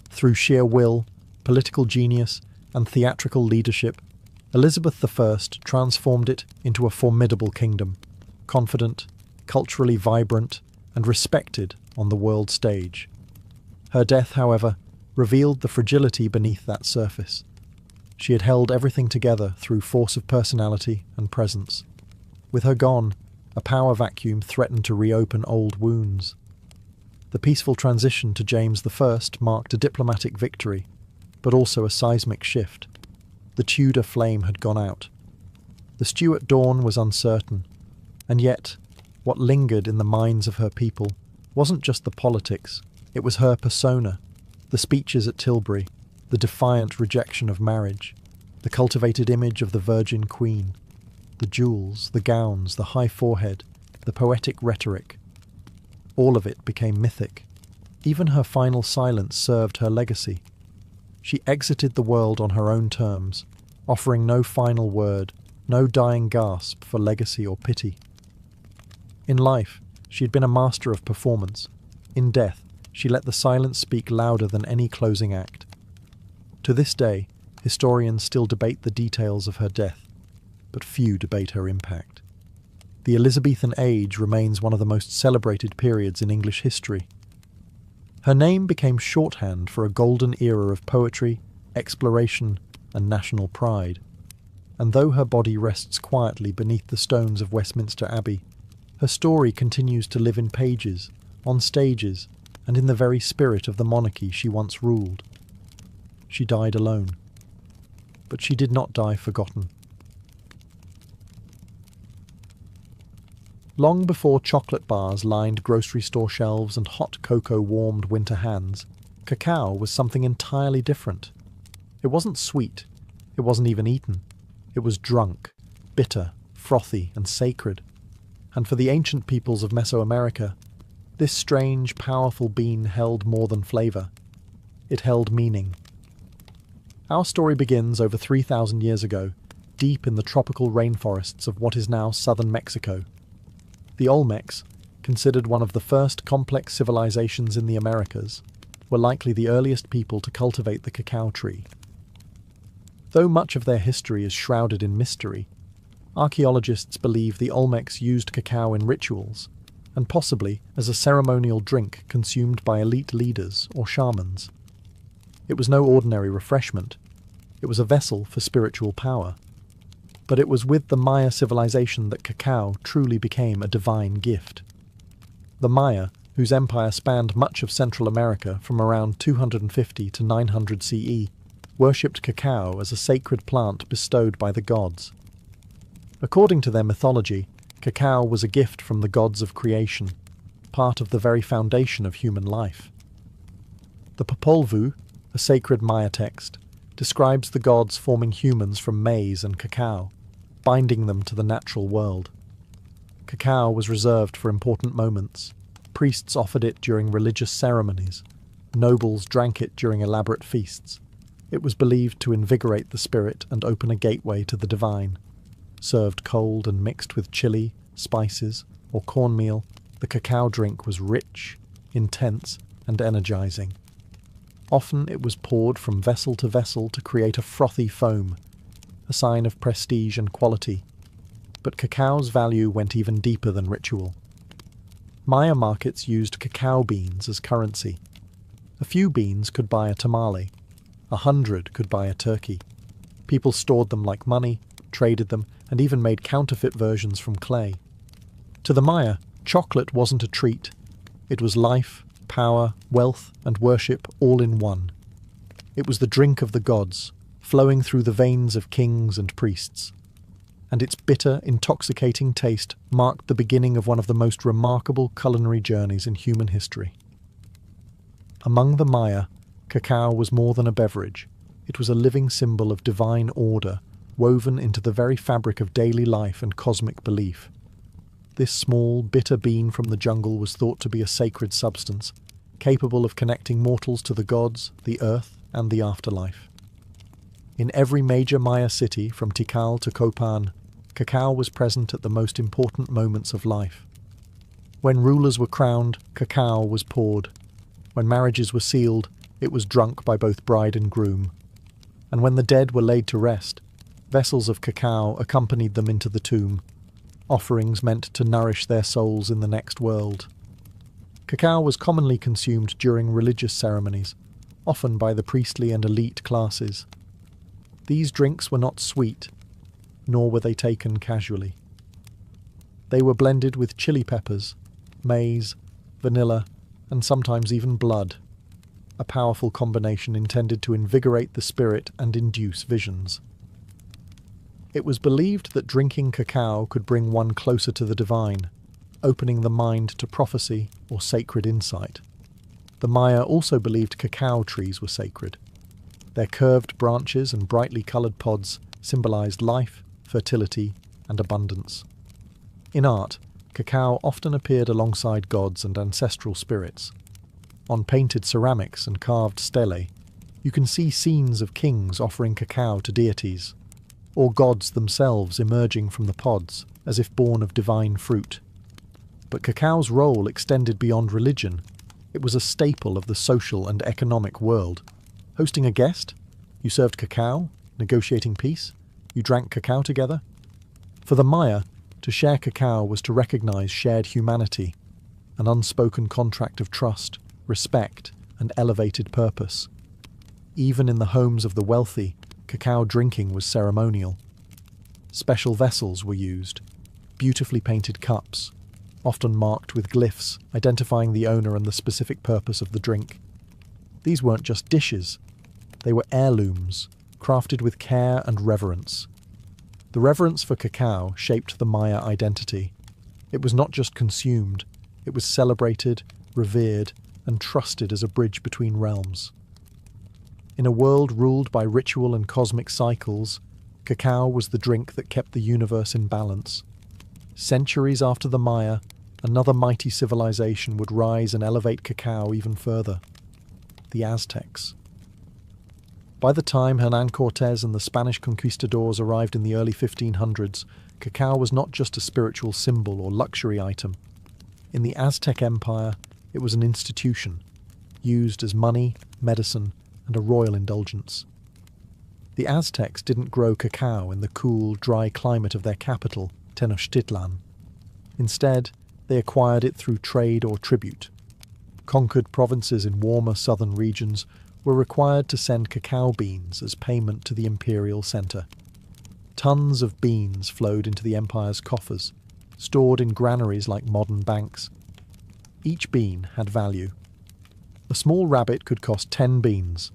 Through sheer will, political genius, and theatrical leadership, Elizabeth I transformed it into a formidable kingdom, confident, culturally vibrant, and respected on the world stage. Her death, however, revealed the fragility beneath that surface. She had held everything together through force of personality and presence. With her gone, a power vacuum threatened to reopen old wounds. The peaceful transition to James I marked a diplomatic victory, but also a seismic shift. The Tudor flame had gone out. The Stuart dawn was uncertain, and yet, what lingered in the minds of her people wasn't just the politics, it was her persona, the speeches at Tilbury, the defiant rejection of marriage, the cultivated image of the Virgin Queen, the jewels, the gowns, the high forehead, the poetic rhetoric. All of it became mythic. Even her final silence served her legacy. She exited the world on her own terms, offering no final word, no dying gasp for legacy or pity. In life, she had been a master of performance. In death, she let the silence speak louder than any closing act. To this day, historians still debate the details of her death, but few debate her impact. The Elizabethan age remains one of the most celebrated periods in English history. Her name became shorthand for a golden era of poetry, exploration, and national pride. And though her body rests quietly beneath the stones of Westminster Abbey, her story continues to live in pages, on stages, and in the very spirit of the monarchy she once ruled. She died alone. But she did not die forgotten. Long before chocolate bars lined grocery store shelves and hot cocoa warmed winter hands, cacao was something entirely different. It wasn't sweet. It wasn't even eaten. It was drunk, bitter, frothy, and sacred. and for the ancient peoples of Mesoamerica, this strange, powerful bean held more than flavor. It held meaning. Our story begins over 3,000 years ago, deep in the tropical rainforests of what is now southern Mexico. The Olmecs, considered one of the first complex civilizations in the Americas, were likely the earliest people to cultivate the cacao tree. Though much of their history is shrouded in mystery, archaeologists believe the Olmecs used cacao in rituals, and possibly as a ceremonial drink consumed by elite leaders or shamans. It was no ordinary refreshment. It was a vessel for spiritual power. But it was with the Maya civilization that cacao truly became a divine gift. The Maya, whose empire spanned much of Central America from around 250 to 900 CE, worshipped cacao as a sacred plant bestowed by the gods. According to their mythology, cacao was a gift from the gods of creation, part of the very foundation of human life. The Popol Vuh, a sacred Maya text, describes the gods forming humans from maize and cacao, binding them to the natural world. Cacao was reserved for important moments. Priests offered it during religious ceremonies. Nobles drank it during elaborate feasts. It was believed to invigorate the spirit and open a gateway to the divine. Served cold and mixed with chili, spices, or cornmeal, the cacao drink was rich, intense, and energizing. Often it was poured from vessel to create a frothy foam, a sign of prestige and quality. But cacao's value went even deeper than ritual. Maya markets used cacao beans as currency. A few beans could buy a tamale. 100 could buy a turkey. People stored them like money, traded them, and even made counterfeit versions from clay. To the Maya, chocolate wasn't a treat. It was life, power, wealth, and worship all in one. It was the drink of the gods, flowing through the veins of kings and priests. And its bitter, intoxicating taste marked the beginning of one of the most remarkable culinary journeys in human history. Among the Maya, cacao was more than a beverage. It was a living symbol of divine order, woven into the very fabric of daily life and cosmic belief. This small, bitter bean from the jungle was thought to be a sacred substance, capable of connecting mortals to the gods, the earth, and the afterlife. In every major Maya city, from Tikal to Copan, cacao was present at the most important moments of life. When rulers were crowned, cacao was poured. When marriages were sealed, it was drunk by both bride and groom. And when the dead were laid to rest, vessels of cacao accompanied them into the tomb, offerings meant to nourish their souls in the next world. Cacao was commonly consumed during religious ceremonies, often by the priestly and elite classes. These drinks were not sweet, nor were they taken casually. They were blended with chili peppers, maize, vanilla, and sometimes even blood, a powerful combination intended to invigorate the spirit and induce visions. It was believed that drinking cacao could bring one closer to the divine, opening the mind to prophecy or sacred insight. The Maya also believed cacao trees were sacred. Their curved branches and brightly coloured pods symbolized life, fertility, and abundance. In art, cacao often appeared alongside gods and ancestral spirits. On painted ceramics and carved stelae, you can see scenes of kings offering cacao to deities, or gods themselves emerging from the pods as if born of divine fruit. But cacao's role extended beyond religion. It was a staple of the social and economic world. Hosting a guest, you served cacao, negotiating peace, you drank cacao together. For the Maya, to share cacao was to recognize shared humanity, an unspoken contract of trust, respect, and elevated purpose. Even in the homes of the wealthy, cacao drinking was ceremonial. Special vessels were used, beautifully painted cups, often marked with glyphs identifying the owner and the specific purpose of the drink. These weren't just dishes, they were heirlooms, crafted with care and reverence. The reverence for cacao shaped the Maya identity. It was not just consumed, it was celebrated, revered, and trusted as a bridge between realms. In a world ruled by ritual and cosmic cycles, cacao was the drink that kept the universe in balance. Centuries after the Maya, another mighty civilization would rise and elevate cacao even further: the Aztecs. By the time Hernán Cortés and the Spanish conquistadors arrived in the early 1500s, cacao was not just a spiritual symbol or luxury item. In the Aztec Empire, it was an institution, used as money, medicine, and a royal indulgence. The Aztecs didn't grow cacao in the cool, dry climate of their capital, Tenochtitlan. Instead, they acquired it through trade or tribute. Conquered provinces in warmer southern regions were required to send cacao beans as payment to the imperial centre. Tons of beans flowed into the empire's coffers, stored in granaries like modern banks. Each bean had value. A small rabbit could cost 10 beans.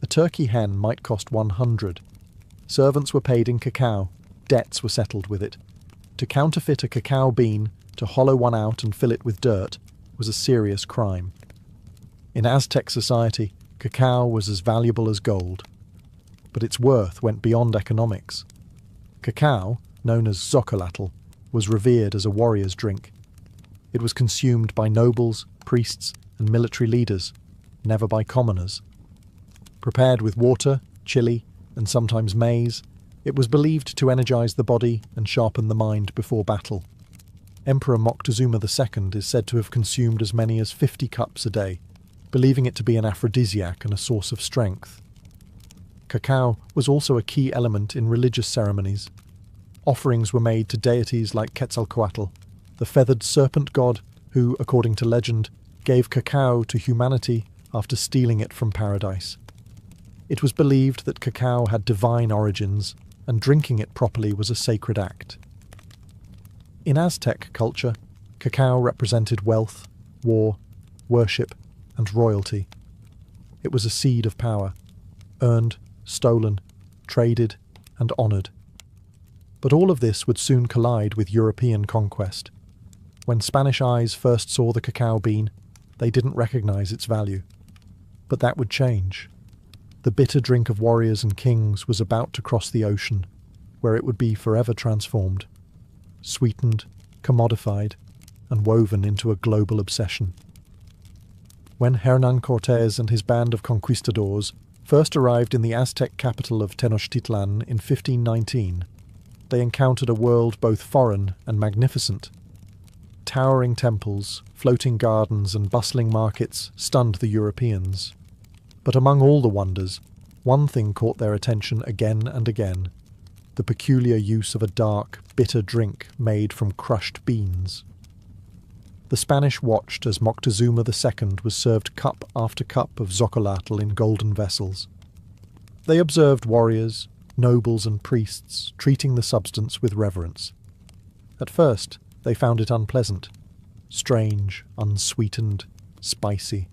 A turkey hen might cost 100. Servants were paid in cacao. Debts were settled with it. To counterfeit a cacao bean, to hollow one out and fill it with dirt, was a serious crime. In Aztec society, cacao was as valuable as gold. But its worth went beyond economics. Cacao, known as xocolatl, was revered as a warrior's drink. It was consumed by nobles, priests, and military leaders, never by commoners. Prepared with water, chili, and sometimes maize, it was believed to energize the body and sharpen the mind before battle. Emperor Moctezuma II is said to have consumed as many as 50 cups a day, believing it to be an aphrodisiac and a source of strength. Cacao was also a key element in religious ceremonies. Offerings were made to deities like Quetzalcoatl, the feathered serpent god who, according to legend, gave cacao to humanity after stealing it from paradise. It was believed that cacao had divine origins, and drinking it properly was a sacred act. In Aztec culture, cacao represented wealth, war, worship, and royalty. It was a seed of power, earned, stolen, traded, and honoured. But all of this would soon collide with European conquest. When Spanish eyes first saw the cacao bean, they didn't recognise its value. But that would change. The bitter drink of warriors and kings was about to cross the ocean, where it would be forever transformed, sweetened, commodified, and woven into a global obsession. When Hernán Cortés and his band of conquistadors first arrived in the Aztec capital of Tenochtitlan in 1519, they encountered a world both foreign and magnificent. Towering temples, floating gardens, and bustling markets stunned the Europeans. But among all the wonders, one thing caught their attention again and again: the peculiar use of a dark, bitter drink made from crushed beans. The Spanish watched as Moctezuma II was served cup after cup of xocolatl in golden vessels. They observed warriors, nobles and priests treating the substance with reverence. At first, they found it unpleasant, strange, unsweetened, spicy.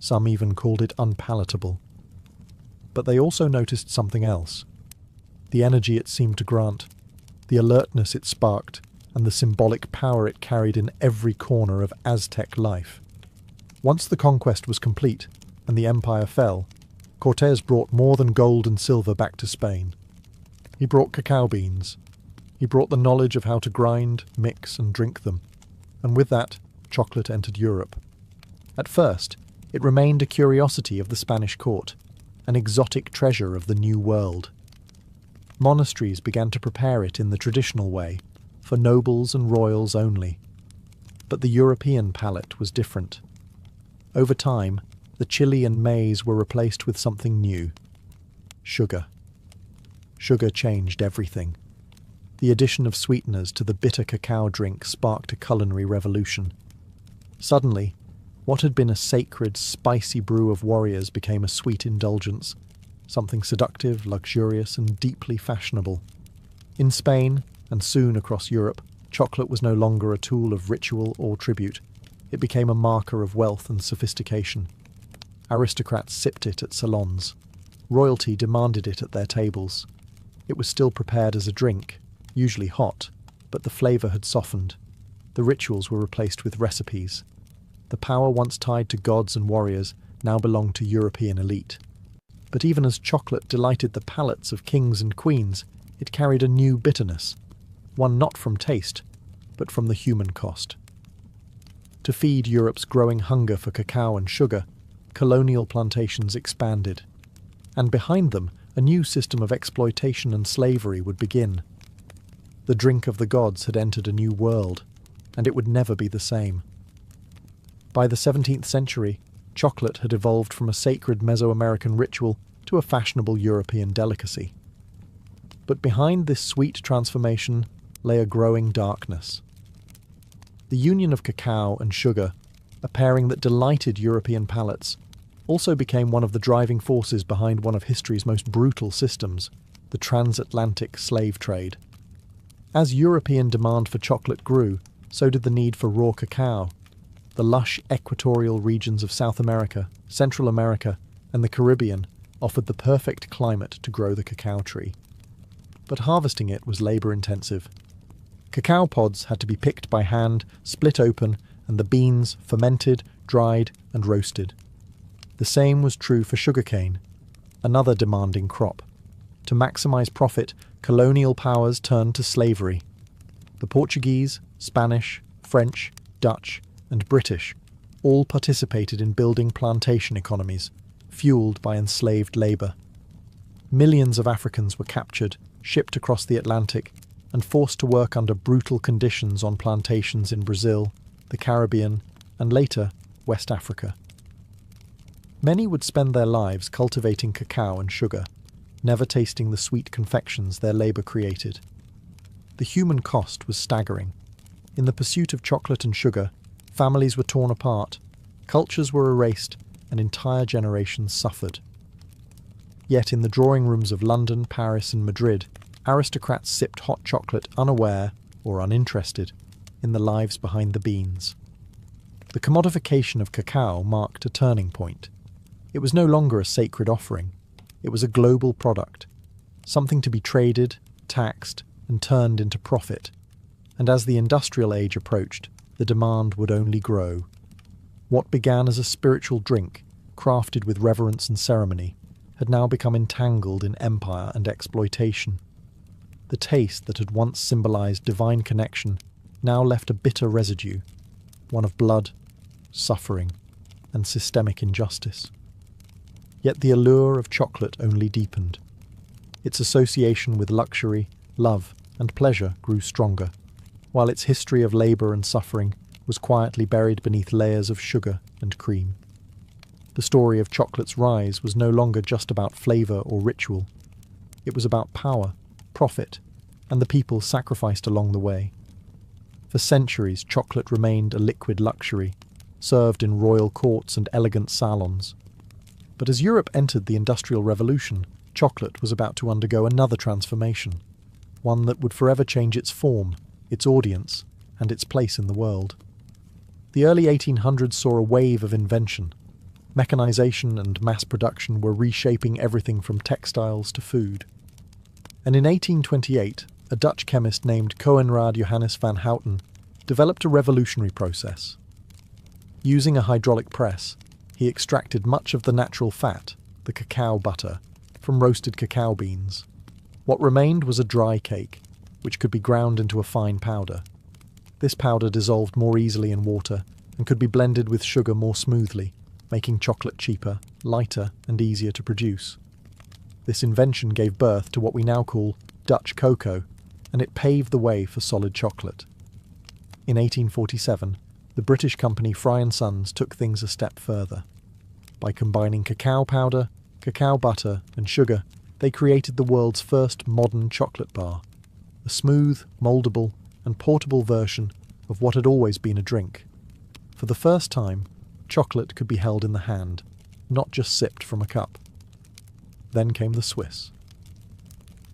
Some even called it unpalatable. But they also noticed something else: the energy it seemed to grant, the alertness it sparked, and the symbolic power it carried in every corner of Aztec life. Once the conquest was complete, and the empire fell, Cortés brought more than gold and silver back to Spain. He brought cacao beans. He brought the knowledge of how to grind, mix, and drink them. And with that, chocolate entered Europe. At first, it remained a curiosity of the Spanish court, an exotic treasure of the New World. Monasteries began to prepare it in the traditional way, for nobles and royals only. But the European palate was different. Over time, the chili and maize were replaced with something new: sugar. Sugar changed everything. The addition of sweeteners to the bitter cacao drink sparked a culinary revolution. Suddenly, what had been a sacred, spicy brew of warriors became a sweet indulgence, something seductive, luxurious, and deeply fashionable. In Spain, and soon across Europe, chocolate was no longer a tool of ritual or tribute. It became a marker of wealth and sophistication. Aristocrats sipped it at salons. Royalty demanded it at their tables. It was still prepared as a drink, usually hot, but the flavour had softened. The rituals were replaced with recipes. The power once tied to gods and warriors now belonged to European elite. But even as chocolate delighted the palates of kings and queens, it carried a new bitterness, one not from taste, but from the human cost. To feed Europe's growing hunger for cacao and sugar, colonial plantations expanded, and behind them a new system of exploitation and slavery would begin. The drink of the gods had entered a new world, and it would never be the same. By the 17th century, chocolate had evolved from a sacred Mesoamerican ritual to a fashionable European delicacy. But behind this sweet transformation lay a growing darkness. The union of cacao and sugar, a pairing that delighted European palates, also became one of the driving forces behind one of history's most brutal systems, the transatlantic slave trade. As European demand for chocolate grew, so did the need for raw cacao. The lush equatorial regions of South America, Central America, and the Caribbean offered the perfect climate to grow the cacao tree. But harvesting it was labour-intensive. Cacao pods had to be picked by hand, split open, and the beans fermented, dried, and roasted. The same was true for sugarcane, another demanding crop. To maximise profit, colonial powers turned to slavery. The Portuguese, Spanish, French, Dutch, and British all participated in building plantation economies, fueled by enslaved labour. Millions of Africans were captured, shipped across the Atlantic, and forced to work under brutal conditions on plantations in Brazil, the Caribbean, and later, West Africa. Many would spend their lives cultivating cacao and sugar, never tasting the sweet confections their labour created. The human cost was staggering. In the pursuit of chocolate and sugar, families were torn apart, cultures were erased, and entire generations suffered. Yet in the drawing rooms of London, Paris, and Madrid, aristocrats sipped hot chocolate unaware, or uninterested, in the lives behind the beans. The commodification of cacao marked a turning point. It was no longer a sacred offering. It was a global product, something to be traded, taxed, and turned into profit. And as the industrial age approached, the demand would only grow. What began as a spiritual drink, crafted with reverence and ceremony, had now become entangled in empire and exploitation. The taste that had once symbolized divine connection now left a bitter residue, one of blood, suffering, and systemic injustice. Yet the allure of chocolate only deepened. Its association with luxury, love, and pleasure grew stronger, while its history of labour and suffering was quietly buried beneath layers of sugar and cream. The story of chocolate's rise was no longer just about flavour or ritual. It was about power, profit, and the people sacrificed along the way. For centuries, chocolate remained a liquid luxury, served in royal courts and elegant salons. But as Europe entered the Industrial Revolution, chocolate was about to undergo another transformation, one that would forever change its form, its audience, and its place in the world. The early 1800s saw a wave of invention. Mechanization and mass production were reshaping everything from textiles to food. And in 1828, a Dutch chemist named Coenraad Johannes van Houten developed a revolutionary process. Using a hydraulic press, he extracted much of the natural fat, the cacao butter, from roasted cacao beans. What remained was a dry cake, which could be ground into a fine powder. This powder dissolved more easily in water and could be blended with sugar more smoothly, making chocolate cheaper, lighter, and easier to produce. This invention gave birth to what we now call Dutch cocoa, and it paved the way for solid chocolate. In 1847, the British company Fry & Sons took things a step further. By combining cacao powder, cacao butter, and sugar, they created the world's first modern chocolate bar, a smooth, mouldable, and portable version of what had always been a drink. For the first time, chocolate could be held in the hand, not just sipped from a cup. Then came the Swiss.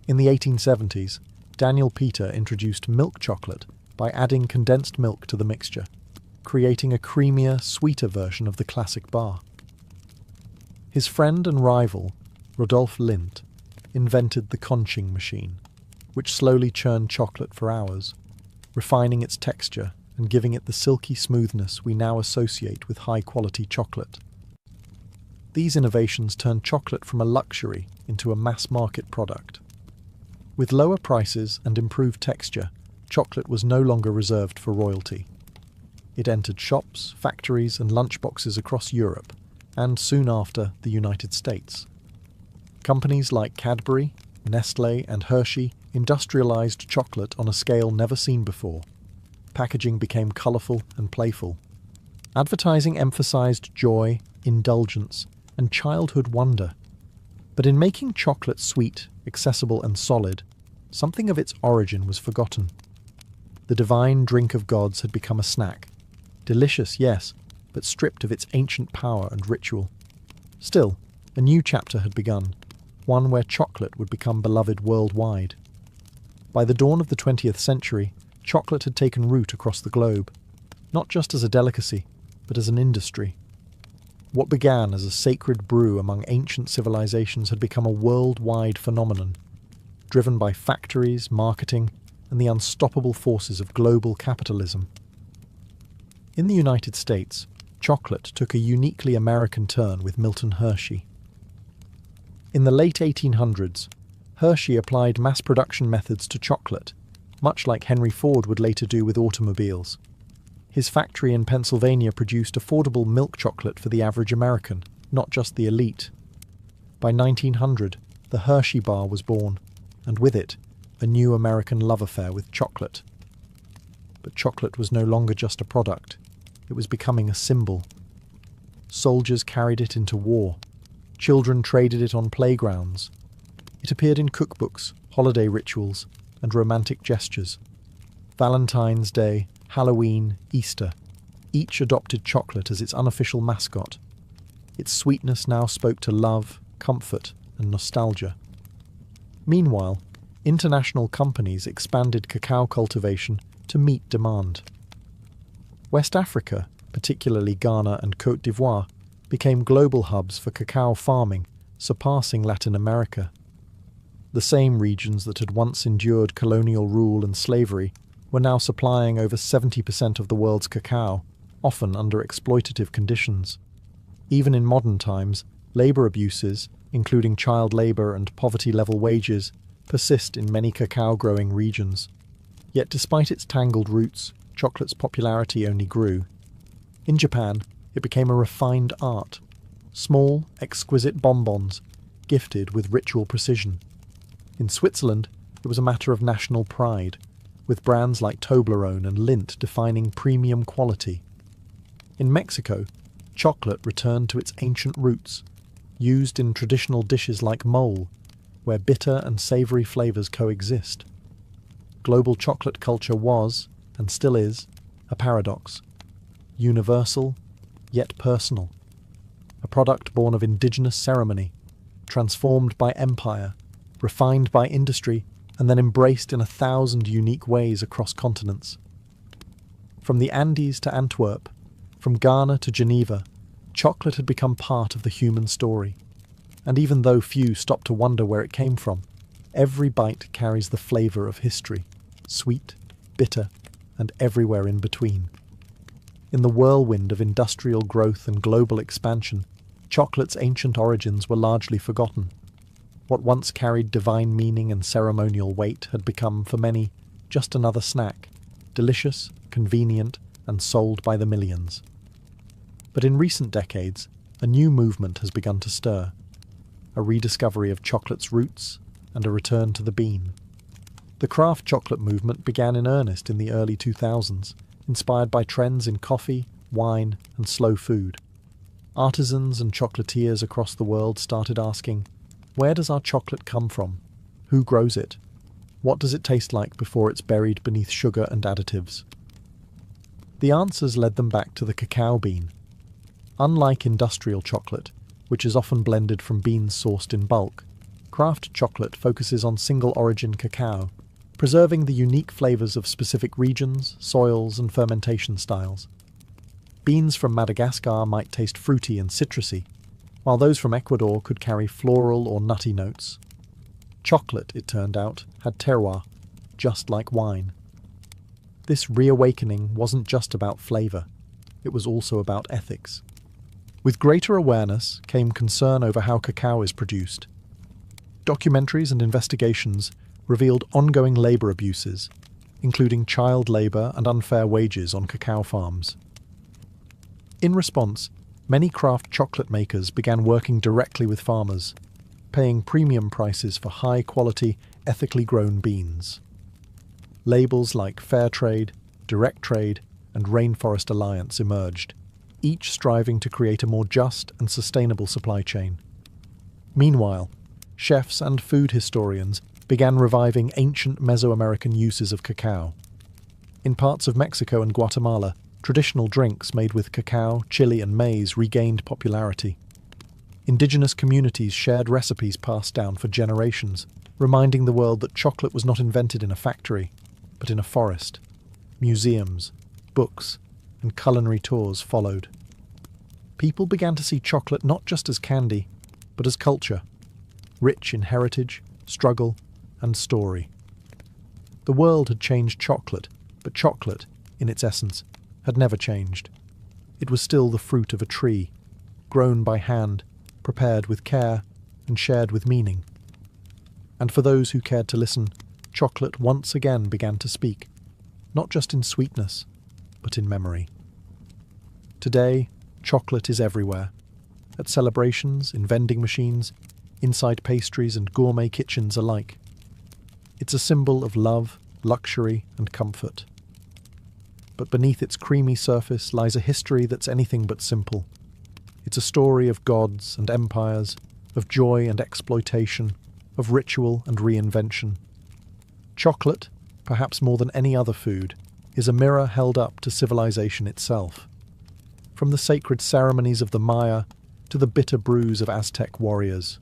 In the 1870s, Daniel Peter introduced milk chocolate by adding condensed milk to the mixture, creating a creamier, sweeter version of the classic bar. His friend and rival, Rodolphe Lindt, invented the conching machine, which slowly churned chocolate for hours, refining its texture and giving it the silky smoothness we now associate with high-quality chocolate. These innovations turned chocolate from a luxury into a mass-market product. With lower prices and improved texture, chocolate was no longer reserved for royalty. It entered shops, factories, and lunchboxes across Europe, and soon after, the United States. Companies like Cadbury, Nestlé, and Hershey industrialized chocolate on a scale never seen before. Packaging became colourful and playful. Advertising emphasized joy, indulgence, and childhood wonder. But in making chocolate sweet, accessible, and solid, something of its origin was forgotten. The divine drink of gods had become a snack. Delicious, yes, but stripped of its ancient power and ritual. Still, a new chapter had begun, one where chocolate would become beloved worldwide. By the dawn of the 20th century, chocolate had taken root across the globe, not just as a delicacy, but as an industry. What began as a sacred brew among ancient civilizations had become a worldwide phenomenon, driven by factories, marketing, and the unstoppable forces of global capitalism. In the United States, chocolate took a uniquely American turn with Milton Hershey. In the late 1800s, Hershey applied mass production methods to chocolate, much like Henry Ford would later do with automobiles. His factory in Pennsylvania produced affordable milk chocolate for the average American, not just the elite. By 1900, the Hershey bar was born, and with it, a new American love affair with chocolate. But chocolate was no longer just a product. It was becoming a symbol. Soldiers carried it into war. Children traded it on playgrounds. It appeared in cookbooks, holiday rituals, and romantic gestures. Valentine's Day, Halloween, Easter, each adopted chocolate as its unofficial mascot. Its sweetness now spoke to love, comfort, and nostalgia. Meanwhile, international companies expanded cacao cultivation to meet demand. West Africa, particularly Ghana and Côte d'Ivoire, became global hubs for cacao farming, surpassing Latin America. The same regions that had once endured colonial rule and slavery were now supplying over 70% of the world's cacao, often under exploitative conditions. Even in modern times, labour abuses, including child labour and poverty-level wages, persist in many cacao-growing regions. Yet despite its tangled roots, chocolate's popularity only grew. In Japan, it became a refined art. Small, exquisite bonbons, gifted with ritual precision. In Switzerland, it was a matter of national pride, with brands like Toblerone and Lindt defining premium quality. In Mexico, chocolate returned to its ancient roots, used in traditional dishes like mole, where bitter and savoury flavours coexist. Global chocolate culture was, and still is, a paradox. Universal, yet personal. A product born of indigenous ceremony, transformed by empire, refined by industry, and then embraced in 1,000 unique ways across continents. From the Andes to Antwerp, from Ghana to Geneva, chocolate had become part of the human story. And even though few stopped to wonder where it came from, every bite carries the flavour of history, sweet, bitter, and everywhere in between. In the whirlwind of industrial growth and global expansion, chocolate's ancient origins were largely forgotten. What once carried divine meaning and ceremonial weight had become, for many, just another snack, delicious, convenient, and sold by the millions. But in recent decades, a new movement has begun to stir. A rediscovery of chocolate's roots and a return to the bean. The craft chocolate movement began in earnest in the early 2000s, inspired by trends in coffee, wine, and slow food. Artisans and chocolatiers across the world started asking, where does our chocolate come from? Who grows it? What does it taste like before it's buried beneath sugar and additives? The answers led them back to the cacao bean. Unlike industrial chocolate, which is often blended from beans sourced in bulk, craft chocolate focuses on single-origin cacao, preserving the unique flavours of specific regions, soils, and fermentation styles. Beans from Madagascar might taste fruity and citrusy, while those from Ecuador could carry floral or nutty notes. Chocolate, it turned out, had terroir, just like wine. This reawakening wasn't just about flavour, it was also about ethics. With greater awareness came concern over how cacao is produced. Documentaries and investigations revealed ongoing labour abuses, including child labour and unfair wages on cacao farms. In response, many craft chocolate makers began working directly with farmers, paying premium prices for high-quality, ethically grown beans. Labels like Fair Trade, Direct Trade, and Rainforest Alliance emerged, each striving to create a more just and sustainable supply chain. Meanwhile, chefs and food historians began reviving ancient Mesoamerican uses of cacao. In parts of Mexico and Guatemala, traditional drinks made with cacao, chili, and maize regained popularity. Indigenous communities shared recipes passed down for generations, reminding the world that chocolate was not invented in a factory, but in a forest. Museums, books, and culinary tours followed. People began to see chocolate not just as candy, but as culture, rich in heritage, struggle, and story. The world had changed chocolate, but chocolate, in its essence, had never changed. It was still the fruit of a tree, grown by hand, prepared with care, and shared with meaning. And for those who cared to listen, chocolate once again began to speak, not just in sweetness, but in memory. Today, chocolate is everywhere. At celebrations, in vending machines, inside pastries and gourmet kitchens alike. It's a symbol of love, luxury, and comfort. But beneath its creamy surface lies a history that's anything but simple. It's a story of gods and empires, of joy and exploitation, of ritual and reinvention. Chocolate, perhaps more than any other food, is a mirror held up to civilization itself. From the sacred ceremonies of the Maya to the bitter brews of Aztec warriors.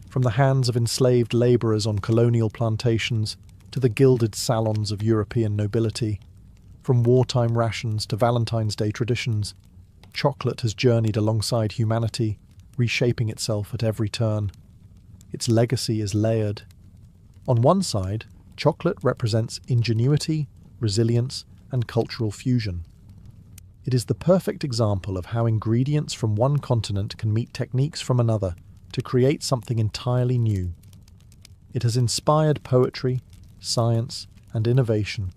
From the hands of enslaved labourers on colonial plantations to the gilded salons of European nobility. From wartime rations to Valentine's Day traditions, chocolate has journeyed alongside humanity, reshaping itself at every turn. Its legacy is layered. On one side, chocolate represents ingenuity, resilience, and cultural fusion. It is the perfect example of how ingredients from one continent can meet techniques from another to create something entirely new. It has inspired poetry, science, and innovation,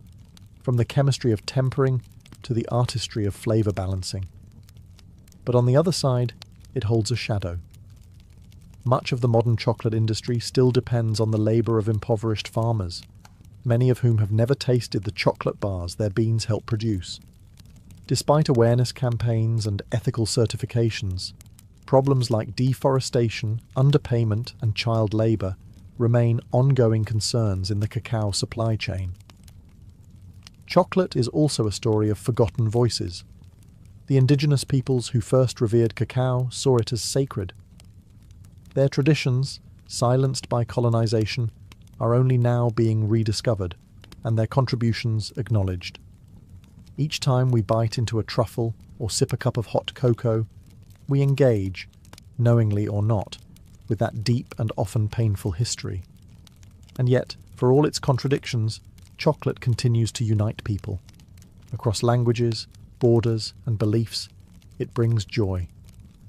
from the chemistry of tempering to the artistry of flavour balancing. But on the other side, it holds a shadow. Much of the modern chocolate industry still depends on the labour of impoverished farmers, many of whom have never tasted the chocolate bars their beans help produce. Despite awareness campaigns and ethical certifications, problems like deforestation, underpayment, and child labour remain ongoing concerns in the cacao supply chain. Chocolate is also a story of forgotten voices. The indigenous peoples who first revered cacao saw it as sacred. Their traditions, silenced by colonization, are only now being rediscovered, and their contributions acknowledged. Each time we bite into a truffle or sip a cup of hot cocoa, we engage, knowingly or not, with that deep and often painful history. And yet, for all its contradictions, chocolate continues to unite people. Across languages, borders, and beliefs, it brings joy.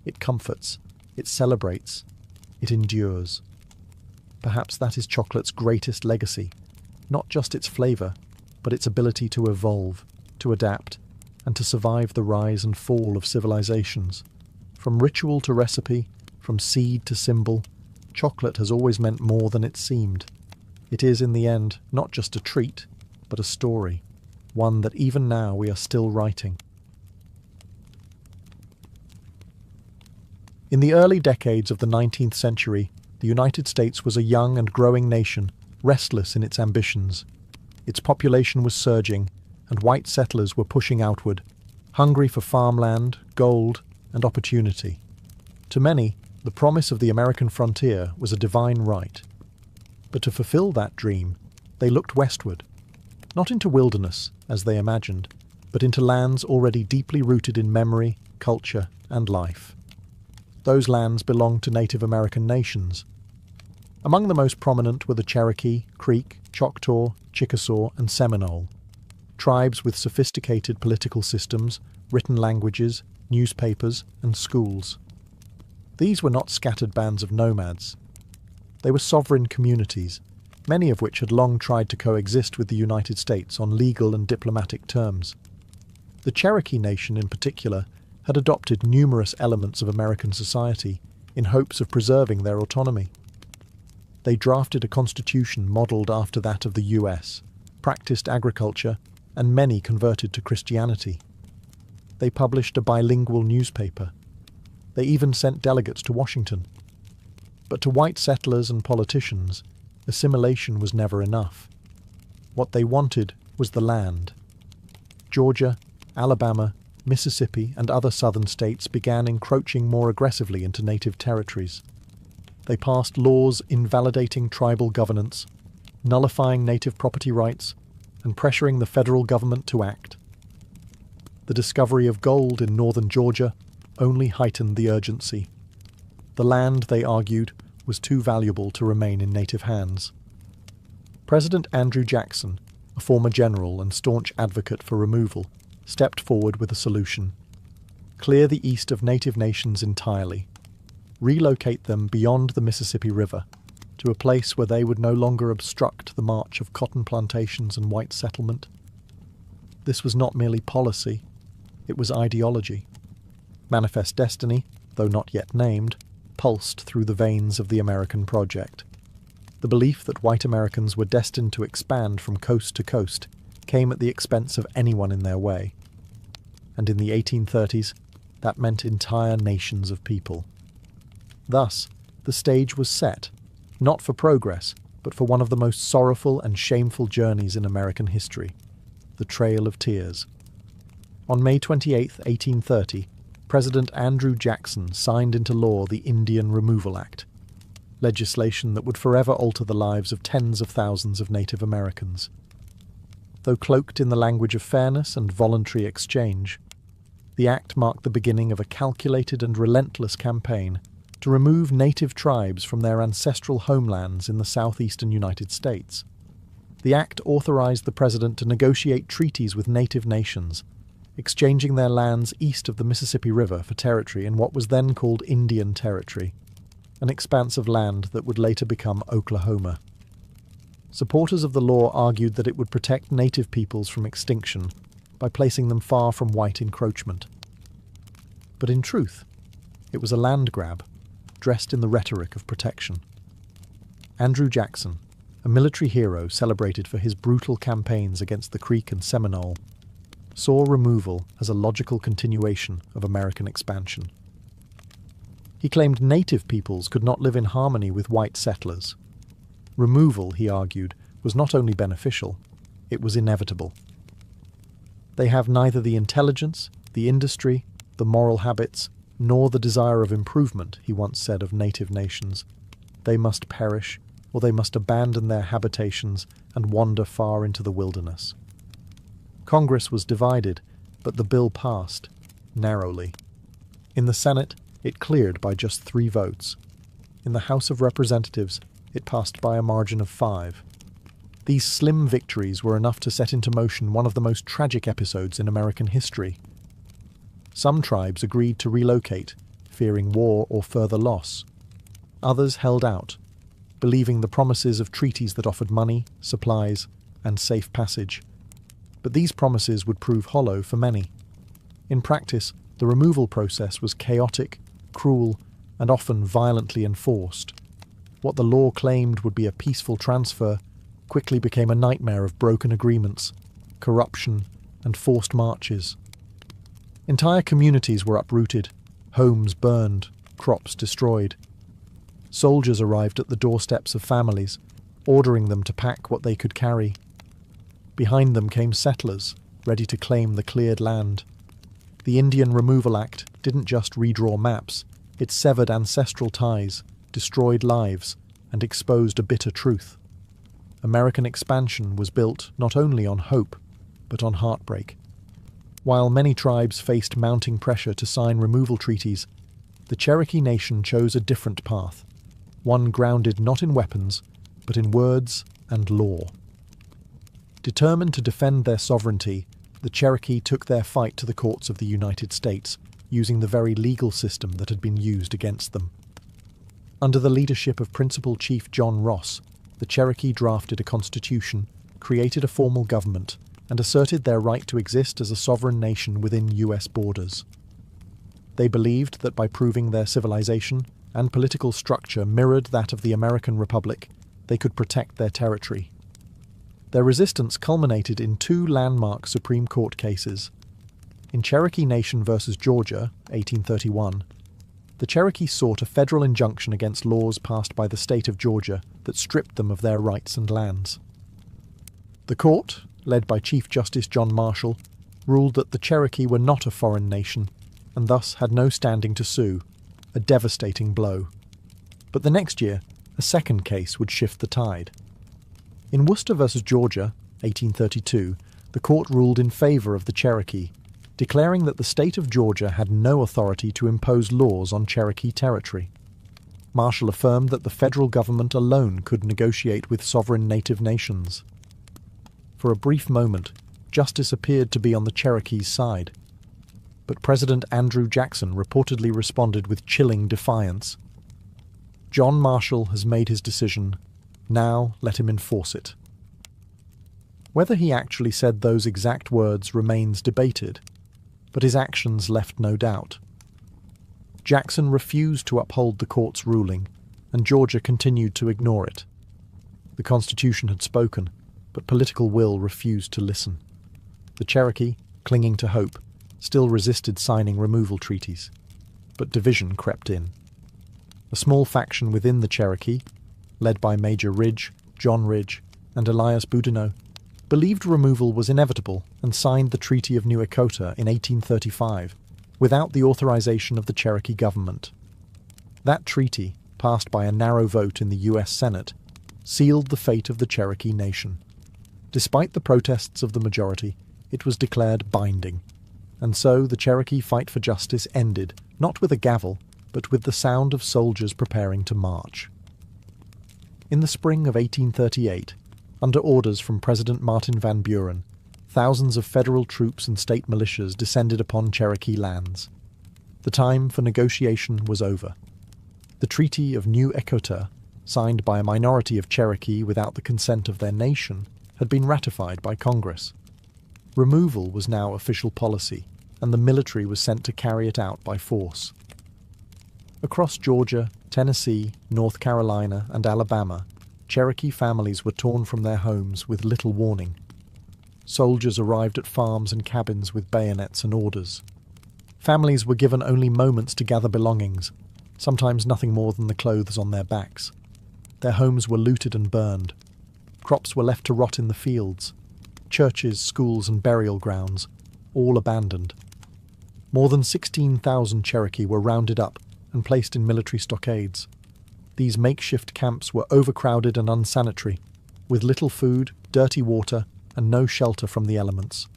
It comforts. It celebrates. It endures. Perhaps that is chocolate's greatest legacy, not just its flavour, but its ability to evolve, to adapt, and to survive the rise and fall of civilizations. From ritual to recipe, from seed to symbol, chocolate has always meant more than it seemed. It is, in the end, not just a treat, but a story, one that even now we are still writing. In the early decades of the 19th century, the United States was a young and growing nation, restless in its ambitions. Its population was surging, and white settlers were pushing outward, hungry for farmland, gold, and opportunity. To many, the promise of the American frontier was a divine right. But to fulfill that dream, they looked westward, not into wilderness, as they imagined, but into lands already deeply rooted in memory, culture, and life. Those lands belonged to Native American nations. Among the most prominent were the Cherokee, Creek, Choctaw, Chickasaw, and Seminole, tribes with sophisticated political systems, written languages, newspapers, and schools. These were not scattered bands of nomads. They were sovereign communities, many of which had long tried to coexist with the United States on legal and diplomatic terms. The Cherokee Nation, in particular, had adopted numerous elements of American society in hopes of preserving their autonomy. They drafted a constitution modelled after that of the US, practiced agriculture, and many converted to Christianity. They published a bilingual newspaper. They even sent delegates to Washington. But to white settlers and politicians, assimilation was never enough. What they wanted was the land. Georgia, Alabama, Mississippi, and other southern states began encroaching more aggressively into native territories. They passed laws invalidating tribal governance, nullifying native property rights, and pressuring the federal government to act. The discovery of gold in northern Georgia only heightened the urgency. The land, they argued, was too valuable to remain in native hands. President Andrew Jackson, a former general and staunch advocate for removal, stepped forward with a solution. Clear the east of native nations entirely. Relocate them beyond the Mississippi River, to a place where they would no longer obstruct the march of cotton plantations and white settlement. This was not merely policy, it was ideology. Manifest Destiny, though not yet named, pulsed through the veins of the American project. The belief that white Americans were destined to expand from coast to coast came at the expense of anyone in their way. And in the 1830s, that meant entire nations of people. Thus, the stage was set, not for progress, but for one of the most sorrowful and shameful journeys in American history, the Trail of Tears. On May 28, 1830, President Andrew Jackson signed into law the Indian Removal Act, legislation that would forever alter the lives of tens of thousands of Native Americans. Though cloaked in the language of fairness and voluntary exchange, the act marked the beginning of a calculated and relentless campaign to remove native tribes from their ancestral homelands in the southeastern United States. The act authorized the president to negotiate treaties with native nations, exchanging their lands east of the Mississippi River for territory in what was then called Indian Territory, an expanse of land that would later become Oklahoma. Supporters of the law argued that it would protect native peoples from extinction by placing them far from white encroachment. But in truth, it was a land grab, dressed in the rhetoric of protection. Andrew Jackson, a military hero celebrated for his brutal campaigns against the Creek and Seminole, saw removal as a logical continuation of American expansion. He claimed native peoples could not live in harmony with white settlers. Removal, he argued, was not only beneficial, it was inevitable. They have neither the intelligence, the industry, the moral habits, nor the desire of improvement, he once said of native nations. They must perish, or they must abandon their habitations and wander far into the wilderness. Congress was divided, but the bill passed, narrowly. In the Senate, it cleared by just 3 votes. In the House of Representatives, it passed by a margin of 5. These slim victories were enough to set into motion one of the most tragic episodes in American history. Some tribes agreed to relocate, fearing war or further loss. Others held out, believing the promises of treaties that offered money, supplies, and safe passage. But these promises would prove hollow for many. In practice, the removal process was chaotic, cruel, and often violently enforced. What the law claimed would be a peaceful transfer quickly became a nightmare of broken agreements, corruption, and forced marches. Entire communities were uprooted, homes burned, crops destroyed. Soldiers arrived at the doorsteps of families, ordering them to pack what they could carry. Behind them came settlers, ready to claim the cleared land. The Indian Removal Act didn't just redraw maps, it severed ancestral ties, destroyed lives, and exposed a bitter truth. American expansion was built not only on hope, but on heartbreak. While many tribes faced mounting pressure to sign removal treaties, the Cherokee Nation chose a different path, one grounded not in weapons, but in words and law. Determined to defend their sovereignty, the Cherokee took their fight to the courts of the United States, using the very legal system that had been used against them. Under the leadership of Principal Chief John Ross, the Cherokee drafted a constitution, created a formal government, and asserted their right to exist as a sovereign nation within U.S. borders. They believed that by proving their civilization and political structure mirrored that of the American Republic, they could protect their territory. Their resistance culminated in two landmark Supreme Court cases. In Cherokee Nation v. Georgia, 1831, the Cherokee sought a federal injunction against laws passed by the state of Georgia that stripped them of their rights and lands. The court, led by Chief Justice John Marshall, ruled that the Cherokee were not a foreign nation and thus had no standing to sue, a devastating blow. But the next year, a second case would shift the tide. In Worcester v. Georgia, 1832, the court ruled in favour of the Cherokee, declaring that the state of Georgia had no authority to impose laws on Cherokee territory. Marshall affirmed that the federal government alone could negotiate with sovereign native nations. For a brief moment, justice appeared to be on the Cherokee's side. But President Andrew Jackson reportedly responded with chilling defiance. John Marshall has made his decision. Now let him enforce it. Whether he actually said those exact words remains debated, but his actions left no doubt. Jackson refused to uphold the court's ruling, and Georgia continued to ignore it. The Constitution had spoken, but political will refused to listen. The Cherokee, clinging to hope, still resisted signing removal treaties, but division crept in. A small faction within the Cherokee, led by Major Ridge, John Ridge, and Elias Boudinot, believed removal was inevitable and signed the Treaty of New Echota in 1835 without the authorization of the Cherokee government. That treaty, passed by a narrow vote in the U.S. Senate, sealed the fate of the Cherokee Nation. Despite the protests of the majority, it was declared binding, and so the Cherokee fight for justice ended, not with a gavel, but with the sound of soldiers preparing to march. In the spring of 1838, under orders from President Martin Van Buren, thousands of federal troops and state militias descended upon Cherokee lands. The time for negotiation was over. The Treaty of New Echota, signed by a minority of Cherokee without the consent of their nation, had been ratified by Congress. Removal was now official policy, and the military was sent to carry it out by force. Across Georgia, Tennessee, North Carolina, and Alabama, Cherokee families were torn from their homes with little warning. Soldiers arrived at farms and cabins with bayonets and orders. Families were given only moments to gather belongings, sometimes nothing more than the clothes on their backs. Their homes were looted and burned. Crops were left to rot in the fields. Churches, schools, and burial grounds, all abandoned. More than 16,000 Cherokee were rounded up and placed in military stockades. These makeshift camps were overcrowded and unsanitary, with little food, dirty water, and no shelter from the elements.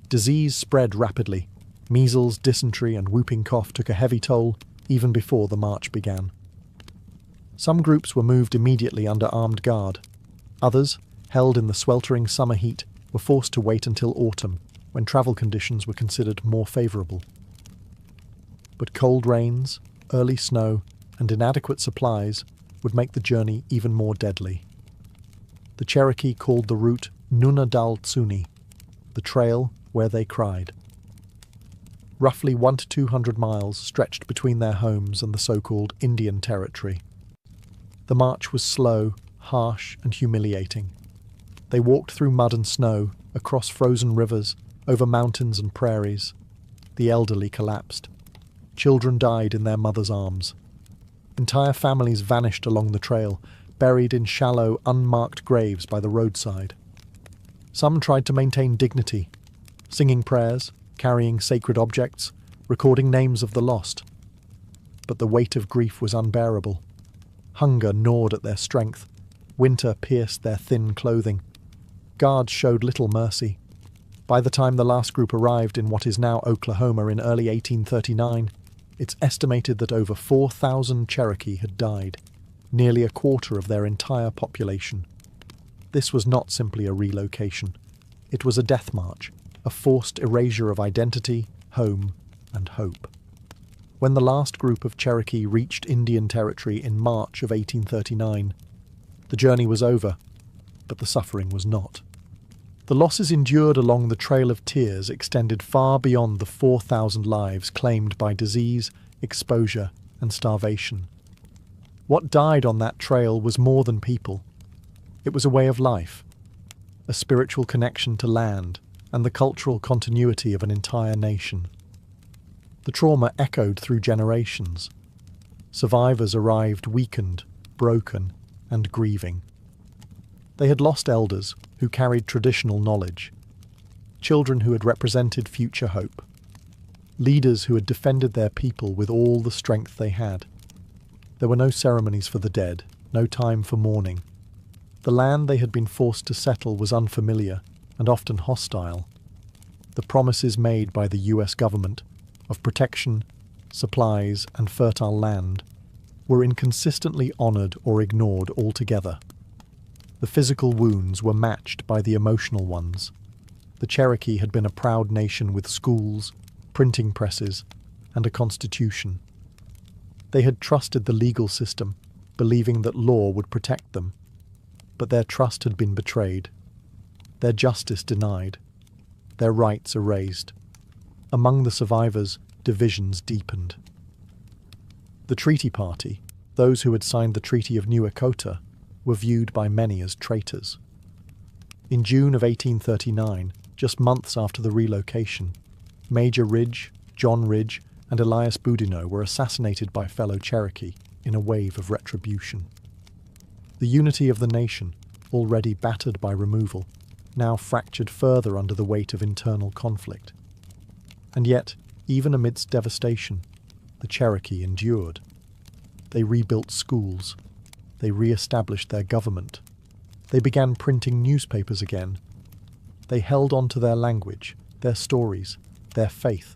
Disease spread rapidly. Measles, dysentery, and whooping cough took a heavy toll even before the march began. Some groups were moved immediately under armed guard. Others, held in the sweltering summer heat, were forced to wait until autumn, when travel conditions were considered more favourable. But cold rains, early snow, and inadequate supplies would make the journey even more deadly. The Cherokee called the route Nuna Dal Tsuni, the trail where they cried. Roughly 100 to 200 miles stretched between their homes and the so-called Indian Territory. The march was slow, harsh, and humiliating. They walked through mud and snow, across frozen rivers, over mountains and prairies. The elderly collapsed. Children died in their mothers' arms. Entire families vanished along the trail, buried in shallow, unmarked graves by the roadside. Some tried to maintain dignity, singing prayers, carrying sacred objects, recording names of the lost. But the weight of grief was unbearable. Hunger gnawed at their strength. Winter pierced their thin clothing. Guards showed little mercy. By the time the last group arrived in what is now Oklahoma in early 1839, it's estimated that over 4,000 Cherokee had died, nearly a quarter of their entire population. This was not simply a relocation. It was a death march, a forced erasure of identity, home, and hope. When the last group of Cherokee reached Indian Territory in March of 1839, The journey was over, but the suffering was not. The losses endured along the Trail of Tears extended far beyond the 4,000 lives claimed by disease, exposure, and starvation. What died on that trail was more than people. It was a way of life, a spiritual connection to land, and the cultural continuity of an entire nation. The trauma echoed through generations. Survivors arrived weakened, broken, and grieving. They had lost elders who carried traditional knowledge, children who had represented future hope, leaders who had defended their people with all the strength they had. There were no ceremonies for the dead, no time for mourning. The land they had been forced to settle was unfamiliar and often hostile. The promises made by the US government of protection, supplies, and fertile land were inconsistently honoured or ignored altogether. The physical wounds were matched by the emotional ones. The Cherokee had been a proud nation with schools, printing presses, and a constitution. They had trusted the legal system, believing that law would protect them. But their trust had been betrayed, their justice denied, their rights erased. Among the survivors, divisions deepened. The Treaty Party, those who had signed the Treaty of New Echota, were viewed by many as traitors. In June of 1839, just months after the relocation, Major Ridge, John Ridge, and Elias Boudinot were assassinated by fellow Cherokee in a wave of retribution. The unity of the nation, already battered by removal, now fractured further under the weight of internal conflict. And yet, even amidst devastation, the Cherokee endured. They rebuilt schools. They re-established their government. They began printing newspapers again. They held on to their language, their stories, their faith.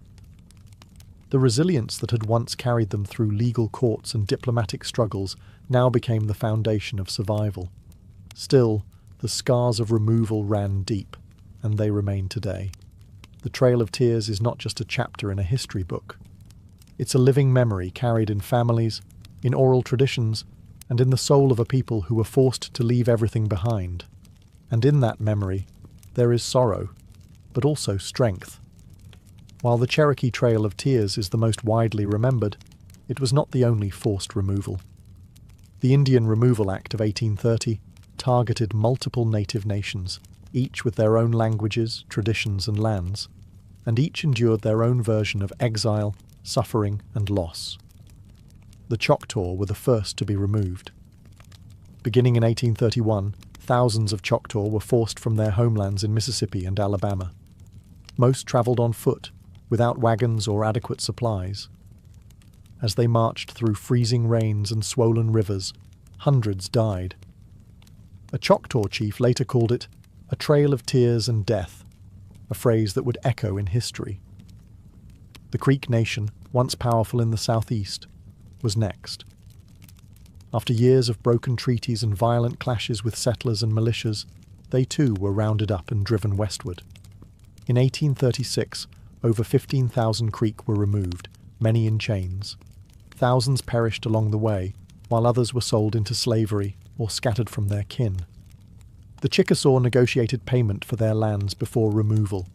The resilience that had once carried them through legal courts and diplomatic struggles now became the foundation of survival. Still, the scars of removal ran deep, and they remain today. The Trail of Tears is not just a chapter in a history book. It's a living memory carried in families, in oral traditions, and in the soul of a people who were forced to leave everything behind. And in that memory, there is sorrow, but also strength. While the Cherokee Trail of Tears is the most widely remembered, it was not the only forced removal. The Indian Removal Act of 1830 targeted multiple native nations, each with their own languages, traditions, and lands, and each endured their own version of exile, suffering, and loss. The Choctaw were the first to be removed. Beginning in 1831, thousands of Choctaw were forced from their homelands in Mississippi and Alabama. Most travelled on foot, without wagons or adequate supplies. As they marched through freezing rains and swollen rivers, hundreds died. A Choctaw chief later called it a trail of tears and death, a phrase that would echo in history. The Creek Nation, once powerful in the southeast, was next. After years of broken treaties and violent clashes with settlers and militias, they too were rounded up and driven westward. In 1836, over 15,000 Creek were removed, many in chains. Thousands perished along the way, while others were sold into slavery or scattered from their kin. The Chickasaw negotiated payment for their lands before removal,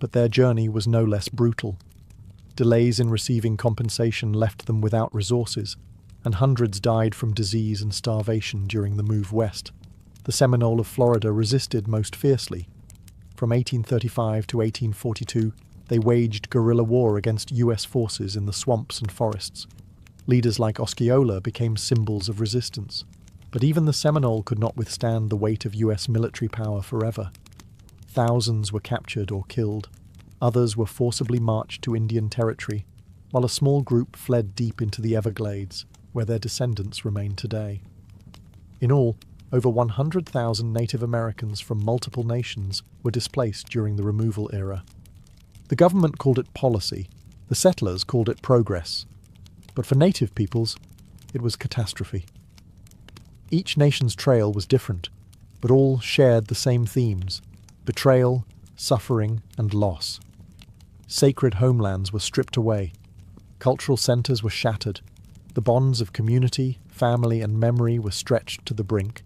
but their journey was no less brutal. Delays in receiving compensation left them without resources, and hundreds died from disease and starvation during the move west. The Seminole of Florida resisted most fiercely. From 1835 to 1842, they waged guerrilla war against US forces in the swamps and forests. Leaders like Osceola became symbols of resistance. But even the Seminole could not withstand the weight of US military power forever. Thousands were captured or killed. Others were forcibly marched to Indian territory, while a small group fled deep into the Everglades, where their descendants remain today. In all, over 100,000 Native Americans from multiple nations were displaced during the removal era. The government called it policy, the settlers called it progress, but for Native peoples, it was catastrophe. Each nation's trail was different, but all shared the same themes: betrayal, suffering, and loss. Sacred homelands were stripped away, cultural centres were shattered, the bonds of community, family, and memory were stretched to the brink,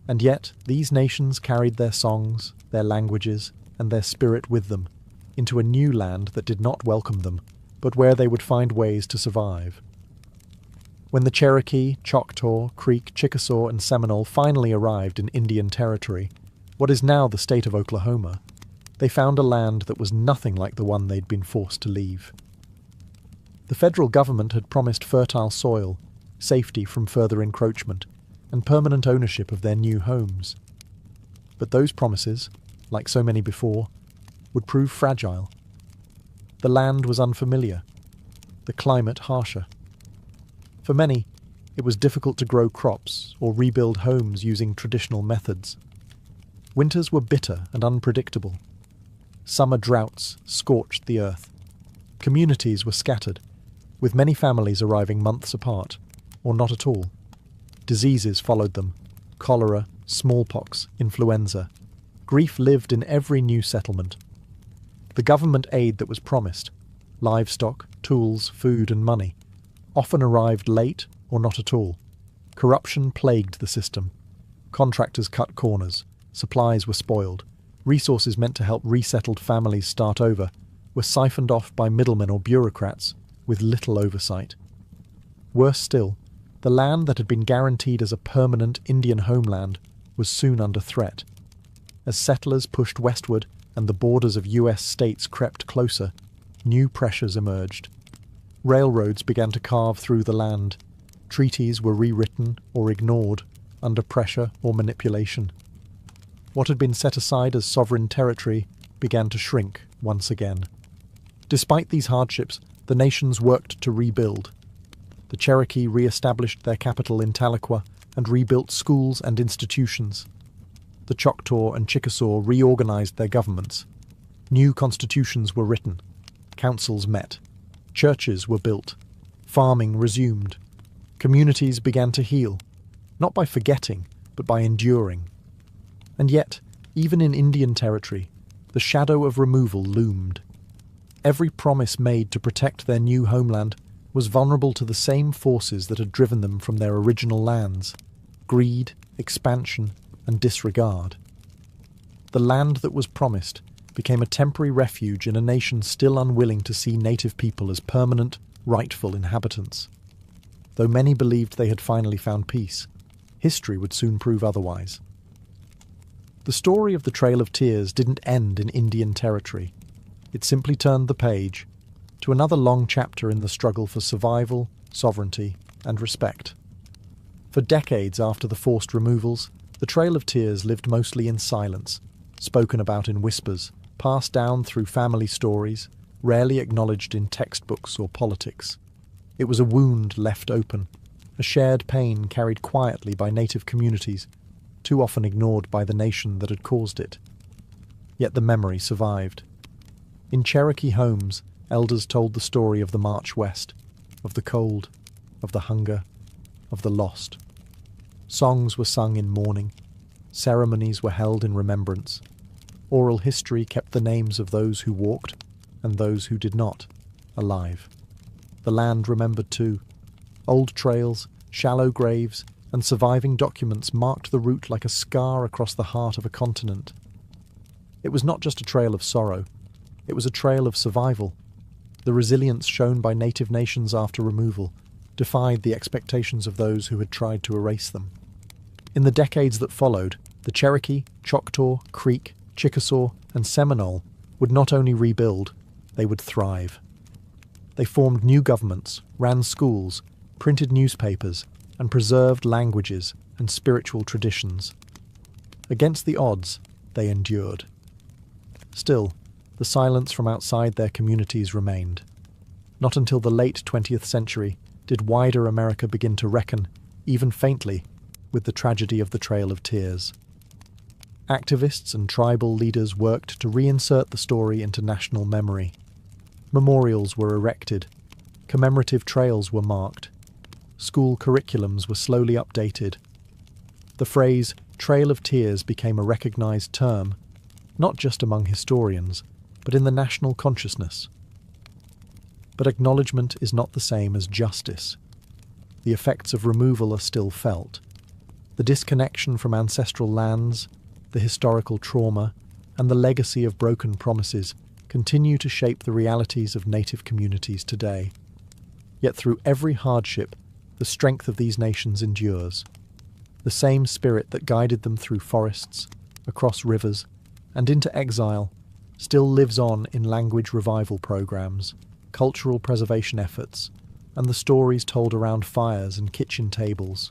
And yet, these nations carried their songs, their languages, and their spirit with them, into a new land that did not welcome them, but where they would find ways to survive. When the Cherokee, Choctaw, Creek, Chickasaw, and Seminole finally arrived in Indian Territory, what is now the state of Oklahoma, they found a land that was nothing like the one they'd been forced to leave. The federal government had promised fertile soil, safety from further encroachment, and permanent ownership of their new homes. But those promises, like so many before, would prove fragile. The land was unfamiliar, the climate harsher. For many, it was difficult to grow crops or rebuild homes using traditional methods. Winters were bitter and unpredictable. Summer droughts scorched the earth. Communities were scattered, with many families arriving months apart, or not at all. Diseases followed them: cholera, smallpox, influenza. Grief lived in every new settlement. The government aid that was promised, livestock, tools, food and money, often arrived late or not at all. Corruption plagued the system. Contractors cut corners, supplies were spoiled, resources meant to help resettled families start over were siphoned off by middlemen or bureaucrats with little oversight. Worse still, the land that had been guaranteed as a permanent Indian homeland was soon under threat. As settlers pushed westward and the borders of US states crept closer, new pressures emerged. Railroads began to carve through the land. Treaties were rewritten or ignored under pressure or manipulation. What had been set aside as sovereign territory began to shrink once again. Despite these hardships, the nations worked to rebuild. The Cherokee re-established their capital in Tahlequah and rebuilt schools and institutions. The Choctaw and Chickasaw reorganized their governments. New constitutions were written. Councils met. Churches were built. Farming resumed. Communities began to heal, not by forgetting, but by enduring. And yet, even in Indian Territory, the shadow of removal loomed. Every promise made to protect their new homeland was vulnerable to the same forces that had driven them from their original lands: greed, expansion, and disregard. The land that was promised became a temporary refuge in a nation still unwilling to see native people as permanent, rightful inhabitants. Though many believed they had finally found peace, history would soon prove otherwise. The story of the Trail of Tears didn't end in Indian Territory. It simply turned the page to another long chapter in the struggle for survival, sovereignty, and respect. For decades after the forced removals, the Trail of Tears lived mostly in silence, spoken about in whispers, passed down through family stories, rarely acknowledged in textbooks or politics. It was a wound left open, a shared pain carried quietly by native communities, too often ignored by the nation that had caused it. Yet the memory survived. In Cherokee homes, elders told the story of the march west, of the cold, of the hunger, of the lost. Songs were sung in mourning. Ceremonies were held in remembrance. Oral history kept the names of those who walked and those who did not alive. The land remembered too. Old trails, shallow graves, and surviving documents marked the route like a scar across the heart of a continent. It was not just a trail of sorrow. It was a trail of survival. The resilience shown by native nations after removal defied the expectations of those who had tried to erase them. In the decades that followed, the Cherokee, Choctaw, Creek, Chickasaw, and Seminole would not only rebuild, they would thrive. They formed new governments, ran schools, printed newspapers, and preserved languages and spiritual traditions. Against the odds, they endured. Still, the silence from outside their communities remained. Not until the late 20th century did wider America begin to reckon, even faintly, with the tragedy of the Trail of Tears. Activists and tribal leaders worked to reinsert the story into national memory. Memorials were erected. Commemorative trails were marked. School curriculums were slowly updated. The phrase Trail of Tears became a recognized term, not just among historians, but in the national consciousness. But acknowledgement is not the same as justice. The effects of removal are still felt. The disconnection from ancestral lands, the historical trauma, and the legacy of broken promises continue to shape the realities of native communities today. Yet through every hardship, the strength of these nations endures. The same spirit that guided them through forests, across rivers, and into exile still lives on in language revival programs, cultural preservation efforts, and the stories told around fires and kitchen tables.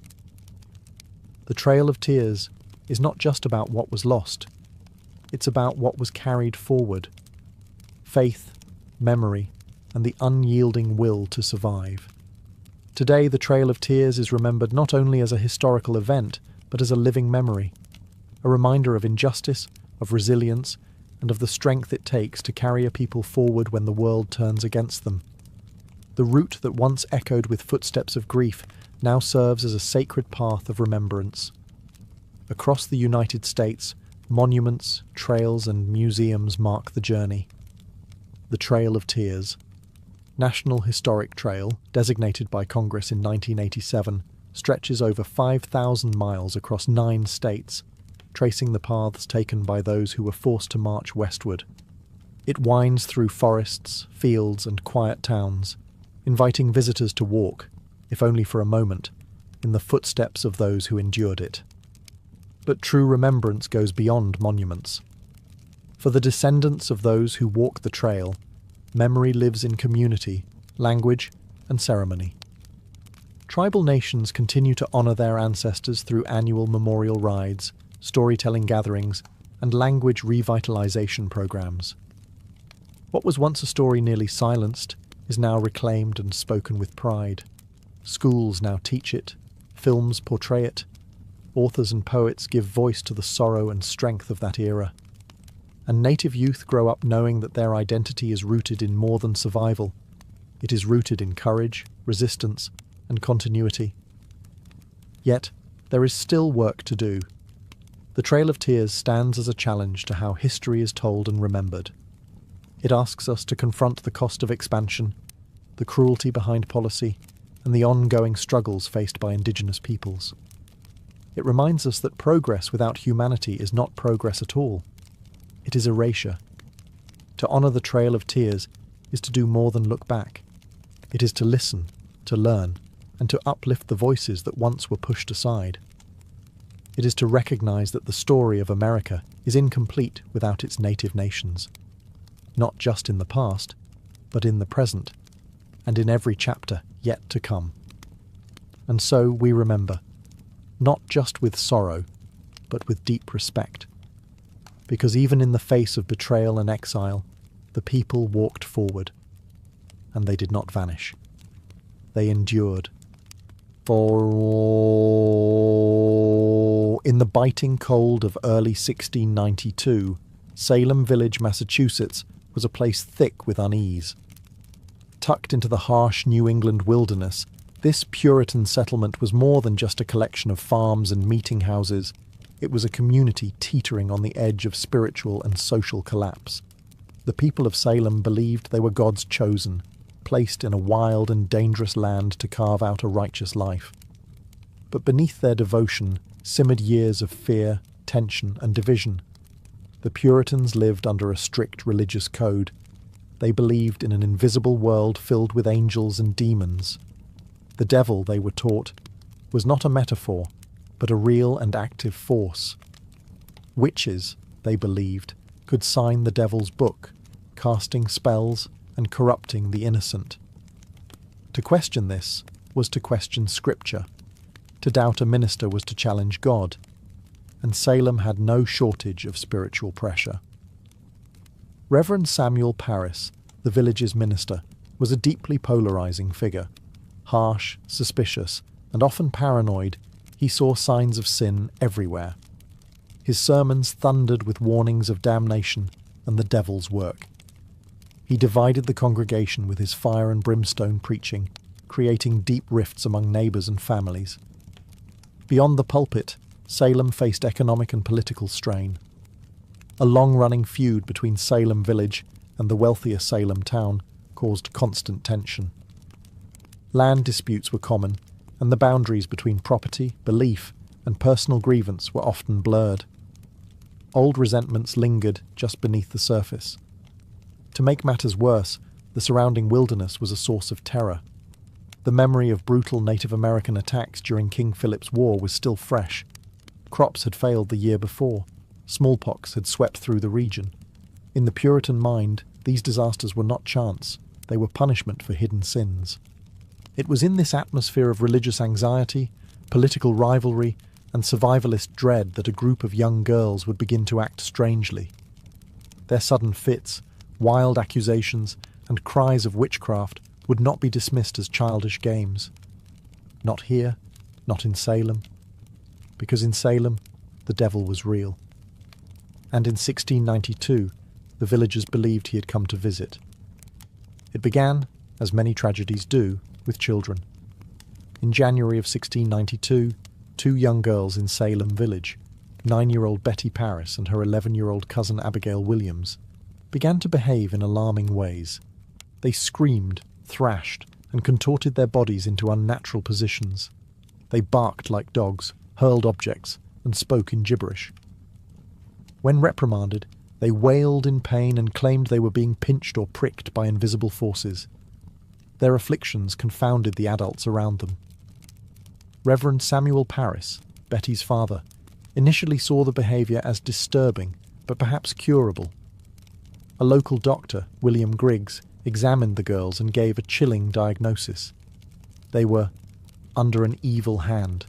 The Trail of Tears is not just about what was lost, it's about what was carried forward. Faith, memory, and the unyielding will to survive. Today, the Trail of Tears is remembered not only as a historical event, but as a living memory, a reminder of injustice, of resilience, and of the strength it takes to carry a people forward when the world turns against them. The route that once echoed with footsteps of grief now serves as a sacred path of remembrance. Across the United States, monuments, trails, and museums mark the journey. The Trail of Tears. National Historic Trail, designated by Congress in 1987, stretches over 5,000 miles across 9 states, tracing the paths taken by those who were forced to march westward. It winds through forests, fields, and quiet towns, inviting visitors to walk, if only for a moment, in the footsteps of those who endured it. But true remembrance goes beyond monuments. For the descendants of those who walk the trail, memory lives in community, language, and ceremony. Tribal nations continue to honour their ancestors through annual memorial rides, storytelling gatherings, and language revitalisation programs. What was once a story nearly silenced is now reclaimed and spoken with pride. Schools now teach it, films portray it, authors and poets give voice to the sorrow and strength of that era. And native youth grow up knowing that their identity is rooted in more than survival. It is rooted in courage, resistance, and continuity. Yet, there is still work to do. The Trail of Tears stands as a challenge to how history is told and remembered. It asks us to confront the cost of expansion, the cruelty behind policy, and the ongoing struggles faced by Indigenous peoples. It reminds us that progress without humanity is not progress at all. It is erasure. To honour the Trail of Tears is to do more than look back. It is to listen, to learn, and to uplift the voices that once were pushed aside. It is to recognise that the story of America is incomplete without its native nations, not just in the past, but in the present, and in every chapter yet to come. And so we remember, not just with sorrow, but with deep respect. Because even in the face of betrayal and exile, the people walked forward, and they did not vanish. They endured. For in the biting cold of early 1692, Salem Village, Massachusetts, was a place thick with unease. Tucked into the harsh New England wilderness, this Puritan settlement was more than just a collection of farms and meeting houses. It was a community teetering on the edge of spiritual and social collapse. The people of Salem believed they were God's chosen, placed in a wild and dangerous land to carve out a righteous life. But beneath their devotion simmered years of fear, tension, and division. The Puritans lived under a strict religious code. They believed in an invisible world filled with angels and demons. The devil, they were taught, was not a metaphor, but a real and active force. Witches, they believed, could sign the devil's book, casting spells and corrupting the innocent. To question this was to question Scripture. To doubt a minister was to challenge God. And Salem had no shortage of spiritual pressure. Reverend Samuel Parris, the village's minister, was a deeply polarizing figure. Harsh, suspicious, and often paranoid, he saw signs of sin everywhere. His sermons thundered with warnings of damnation and the devil's work. He divided the congregation with his fire and brimstone preaching, creating deep rifts among neighbours and families. Beyond the pulpit, Salem faced economic and political strain. A long-running feud between Salem Village and the wealthier Salem town caused constant tension. Land disputes were common, and the boundaries between property, belief, and personal grievance were often blurred. Old resentments lingered just beneath the surface. To make matters worse, the surrounding wilderness was a source of terror. The memory of brutal Native American attacks during King Philip's War was still fresh. Crops had failed the year before. Smallpox had swept through the region. In the Puritan mind, these disasters were not chance. They were punishment for hidden sins. It was in this atmosphere of religious anxiety, political rivalry, and survivalist dread that a group of young girls would begin to act strangely. Their sudden fits, wild accusations, and cries of witchcraft would not be dismissed as childish games. Not here, not in Salem. Because in Salem, the devil was real. And in 1692, the villagers believed he had come to visit. It began, as many tragedies do, with children. In January of 1692, two young girls in Salem village, 9-year-old Betty Paris and her 11-year-old cousin Abigail Williams, began to behave in alarming ways. They screamed, thrashed, and contorted their bodies into unnatural positions. They barked like dogs, hurled objects, and spoke in gibberish. When reprimanded, they wailed in pain and claimed they were being pinched or pricked by invisible forces. Their afflictions confounded the adults around them. Reverend Samuel Paris, Betty's father, initially saw the behaviour as disturbing, but perhaps curable. A local doctor, William Griggs, examined the girls and gave a chilling diagnosis. They were under an evil hand.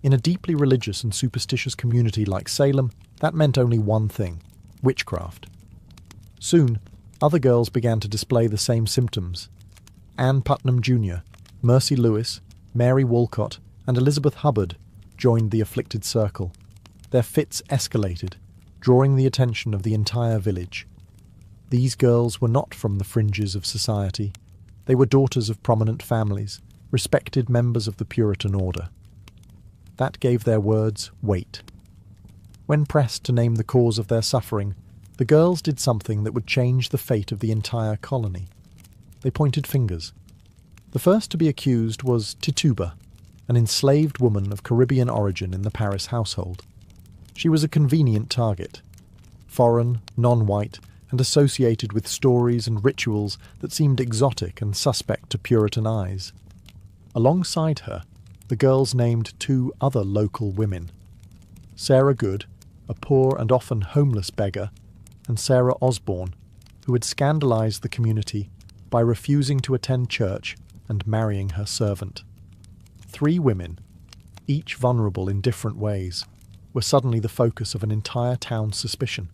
In a deeply religious and superstitious community like Salem, that meant only one thing: witchcraft. Soon, other girls began to display the same symptoms. Anne Putnam Jr., Mercy Lewis, Mary Walcott, and Elizabeth Hubbard joined the afflicted circle. Their fits escalated, drawing the attention of the entire village. These girls were not from the fringes of society. They were daughters of prominent families, respected members of the Puritan order. That gave their words weight. When pressed to name the cause of their suffering, the girls did something that would change the fate of the entire colony. They pointed fingers. The first to be accused was Tituba, an enslaved woman of Caribbean origin in the Paris household. She was a convenient target. Foreign, non-white, and associated with stories and rituals that seemed exotic and suspect to Puritan eyes. Alongside her, the girls named two other local women: Sarah Good, a poor and often homeless beggar, and Sarah Osborne, who had scandalized the community by refusing to attend church and marrying her servant. 3 women, each vulnerable in different ways, were suddenly the focus of an entire town's suspicion.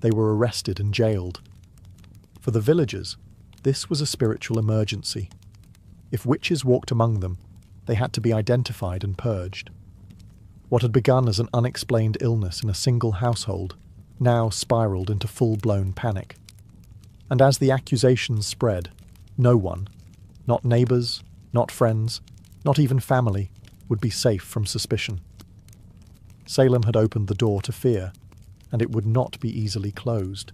They were arrested and jailed. For the villagers, this was a spiritual emergency. If witches walked among them, they had to be identified and purged. What had begun as an unexplained illness in a single household now spiraled into full-blown panic. And as the accusations spread, no one, not neighbours, not friends, not even family, would be safe from suspicion. Salem had opened the door to fear, and it would not be easily closed.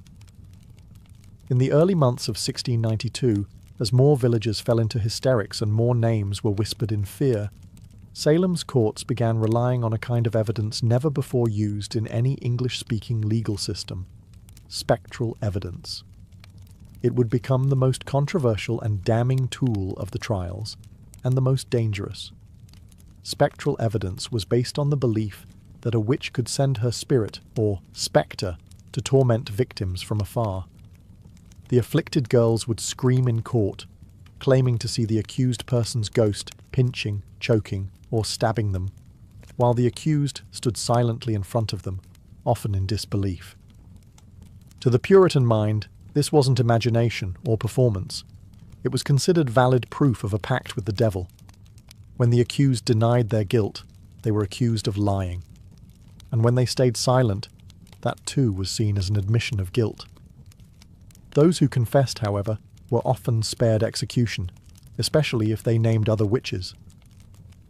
In the early months of 1692, as more villagers fell into hysterics and more names were whispered in fear, Salem's courts began relying on a kind of evidence never before used in any English-speaking legal system: spectral evidence. It would become the most controversial and damning tool of the trials, and the most dangerous. Spectral evidence was based on the belief that a witch could send her spirit, or spectre, to torment victims from afar. The afflicted girls would scream in court, claiming to see the accused person's ghost pinching, choking, or stabbing them, while the accused stood silently in front of them, often in disbelief. To the Puritan mind, this wasn't imagination or performance. It was considered valid proof of a pact with the devil. When the accused denied their guilt, they were accused of lying. And when they stayed silent, that too was seen as an admission of guilt. Those who confessed, however, were often spared execution, especially if they named other witches.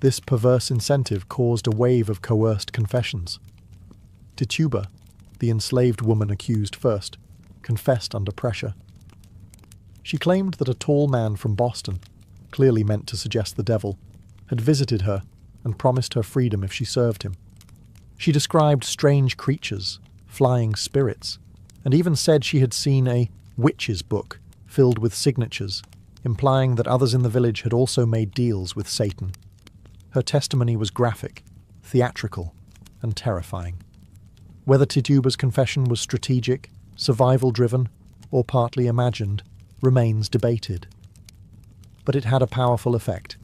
This perverse incentive caused a wave of coerced confessions. Tituba, the enslaved woman accused first, confessed under pressure. She claimed that a tall man from Boston, clearly meant to suggest the devil, had visited her and promised her freedom if she served him. She described strange creatures, flying spirits, and even said she had seen a witch's book filled with signatures, implying that others in the village had also made deals with Satan. Her testimony was graphic, theatrical, and terrifying. Whether Tituba's confession was strategic, survival-driven, or partly imagined, remains debated. But it had a powerful effect.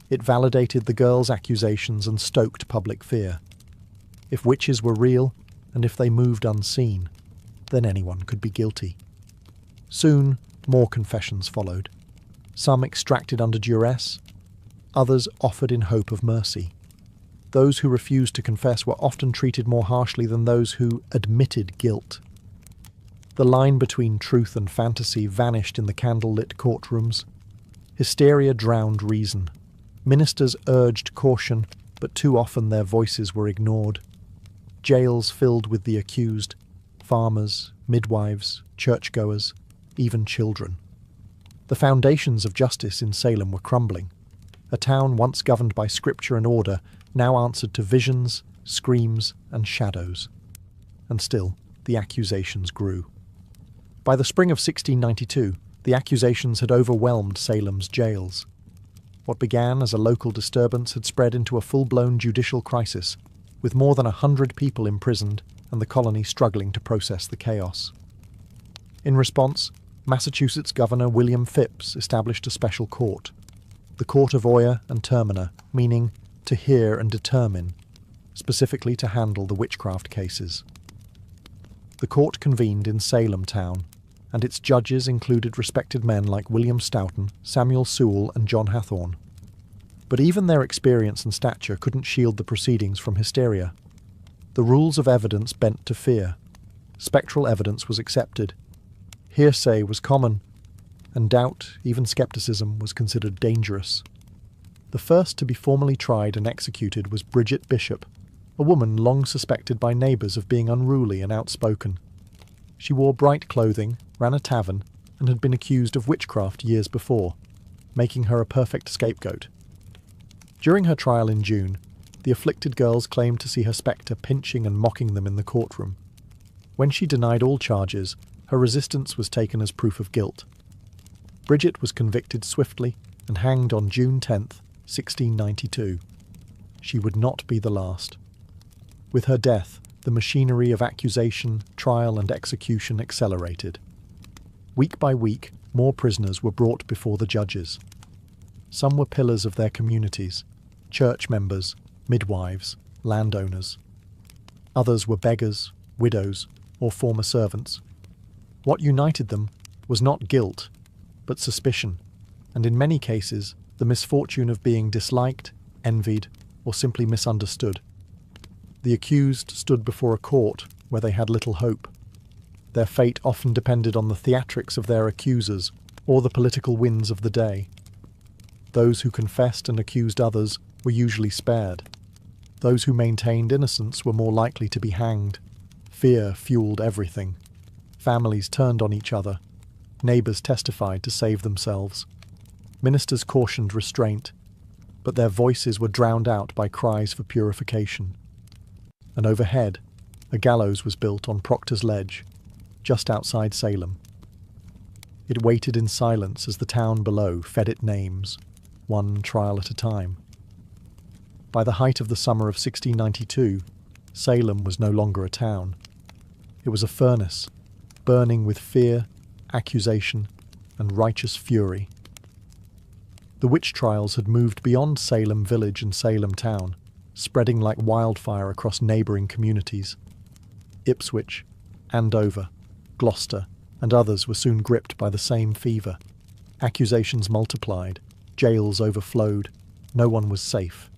It validated the girl's accusations and stoked public fear. If witches were real, and if they moved unseen, then anyone could be guilty. Soon, more confessions followed. Some extracted under duress, others offered in hope of mercy. Those who refused to confess were often treated more harshly than those who admitted guilt. The line between truth and fantasy vanished in the candle-lit courtrooms. Hysteria drowned reason. Ministers urged caution, but too often their voices were ignored. Jails filled with the accused, farmers, midwives, churchgoers, even children. The foundations of justice in Salem were crumbling. A town once governed by scripture and order now answered to visions, screams, and shadows. And still, the accusations grew. By the spring of 1692, the accusations had overwhelmed Salem's jails. What began as a local disturbance had spread into a full-blown judicial crisis, with more than 100 people imprisoned and the colony struggling to process the chaos. In response, Massachusetts Governor William Phips established a special court, the Court of Oyer and Terminer, meaning to hear and determine, specifically to handle the witchcraft cases. The court convened in Salem town, and its judges included respected men like William Stoughton, Samuel Sewall, and John Hathorne. But even their experience and stature couldn't shield the proceedings from hysteria. The rules of evidence bent to fear. Spectral evidence was accepted. Hearsay was common, and doubt, even skepticism, was considered dangerous. The first to be formally tried and executed was Bridget Bishop, a woman long suspected by neighbours of being unruly and outspoken. She wore bright clothing, ran a tavern, and had been accused of witchcraft years before, making her a perfect scapegoat. During her trial in June, the afflicted girls claimed to see her spectre pinching and mocking them in the courtroom. When she denied all charges, her resistance was taken as proof of guilt. Bridget was convicted swiftly and hanged on June 10th, 1692. She would not be the last. With her death, the machinery of accusation, trial, and execution accelerated. Week by week, more prisoners were brought before the judges. Some were pillars of their communities, church members, midwives, landowners. Others were beggars, widows, or former servants. What united them was not guilt, but suspicion, and in many cases, the misfortune of being disliked, envied, or simply misunderstood. The accused stood before a court where they had little hope. Their fate often depended on the theatrics of their accusers or the political winds of the day. Those who confessed and accused others were usually spared. Those who maintained innocence were more likely to be hanged. Fear fueled everything. Families turned on each other. Neighbours testified to save themselves. Ministers cautioned restraint, but their voices were drowned out by cries for purification. And overhead, a gallows was built on Proctor's Ledge, just outside Salem. It waited in silence as the town below fed it names, one trial at a time. By the height of the summer of 1692, Salem was no longer a town. It was a furnace, burning with fear, accusation, and righteous fury. The witch trials had moved beyond Salem village and Salem town, spreading like wildfire across neighbouring communities. Ipswich, Andover, Gloucester, and others were soon gripped by the same fever. Accusations multiplied, jails overflowed, no one was safe.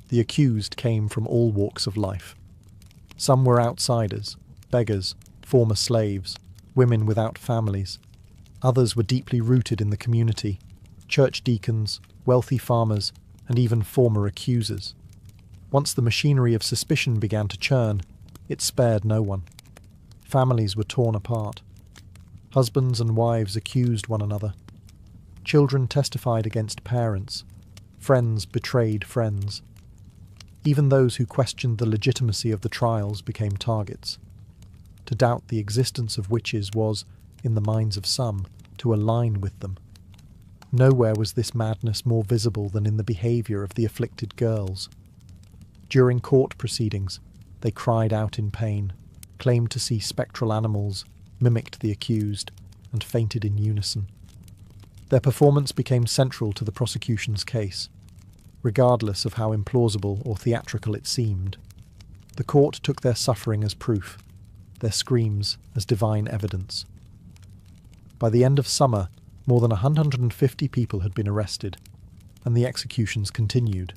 The accused came from all walks of life. Some were outsiders, beggars, former slaves, women without families. Others were deeply rooted in the community, church deacons, wealthy farmers, and even former accusers. Once the machinery of suspicion began to churn, it spared no one. Families were torn apart. Husbands and wives accused one another. Children testified against parents. Friends betrayed friends. Even those who questioned the legitimacy of the trials became targets. To doubt the existence of witches was, in the minds of some, to align with them. Nowhere was this madness more visible than in the behaviour of the afflicted girls. During court proceedings, they cried out in pain, claimed to see spectral animals, mimicked the accused, and fainted in unison. Their performance became central to the prosecution's case, regardless of how implausible or theatrical it seemed. The court took their suffering as proof, their screams as divine evidence. By the end of summer, more than 150 people had been arrested, and the executions continued.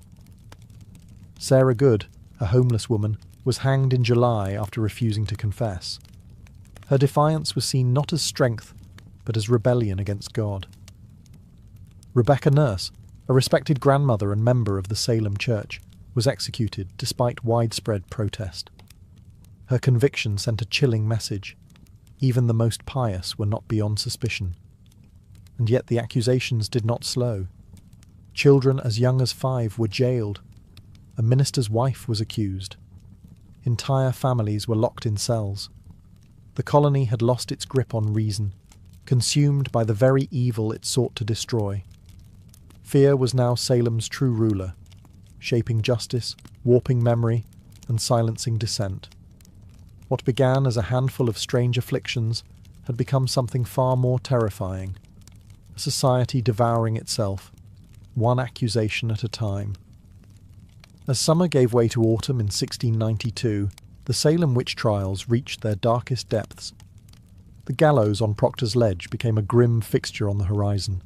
Sarah Good, a homeless woman, was hanged in July after refusing to confess. Her defiance was seen not as strength, but as rebellion against God. Rebecca Nurse, a respected grandmother and member of the Salem Church, was executed despite widespread protest. Her conviction sent a chilling message. Even the most pious were not beyond suspicion. And yet the accusations did not slow. Children as young as 5 were jailed. A minister's wife was accused. Entire families were locked in cells. The colony had lost its grip on reason, consumed by the very evil it sought to destroy. Fear was now Salem's true ruler, shaping justice, warping memory, and silencing dissent. What began as a handful of strange afflictions had become something far more terrifying, a society devouring itself, one accusation at a time. As summer gave way to autumn in 1692, the Salem witch trials reached their darkest depths. The gallows on Proctor's Ledge became a grim fixture on the horizon,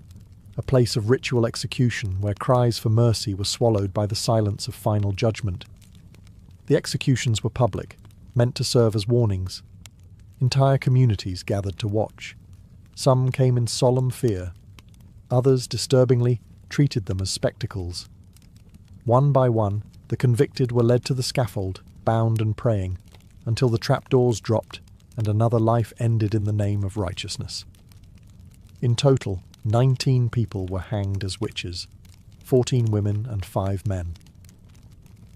a place of ritual execution where cries for mercy were swallowed by the silence of final judgment. The executions were public, meant to serve as warnings. Entire communities gathered to watch. Some came in solemn fear. Others, disturbingly, treated them as spectacles. One by one, the convicted were led to the scaffold, bound and praying, until the trapdoors dropped and another life ended in the name of righteousness. In total, 19 people were hanged as witches, 14 women and 5 men.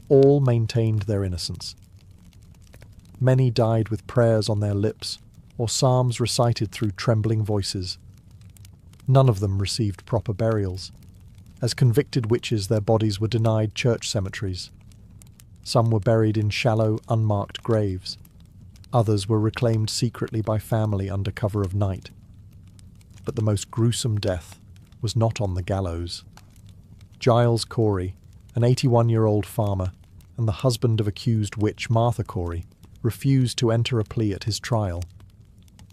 All maintained their innocence. Many died with prayers on their lips, or psalms recited through trembling voices. None of them received proper burials. As convicted witches, their bodies were denied church cemeteries. Some were buried in shallow, unmarked graves. Others were reclaimed secretly by family under cover of night. But the most gruesome death was not on the gallows. Giles Corey, an 81-year-old farmer, and the husband of accused witch Martha Corey, refused to enter a plea at his trial.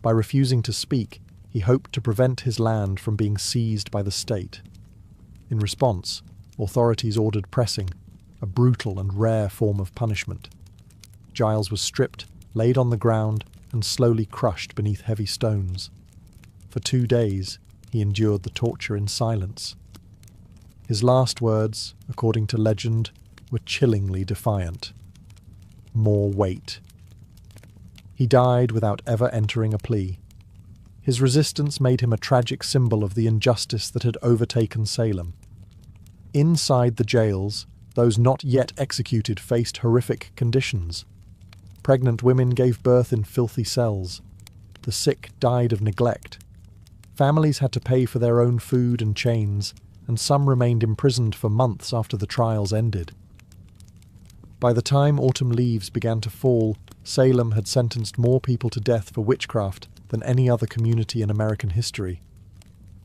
By refusing to speak, he hoped to prevent his land from being seized by the state. In response, authorities ordered pressing, a brutal and rare form of punishment. Giles was stripped, laid on the ground, and slowly crushed beneath heavy stones. For 2 days, he endured the torture in silence. His last words, according to legend, were chillingly defiant. More weight. He died without ever entering a plea. His resistance made him a tragic symbol of the injustice that had overtaken Salem. Inside the jails, those not yet executed faced horrific conditions. Pregnant women gave birth in filthy cells. The sick died of neglect. Families had to pay for their own food and chains, and some remained imprisoned for months after the trials ended. By the time autumn leaves began to fall, Salem had sentenced more people to death for witchcraft than any other community in American history.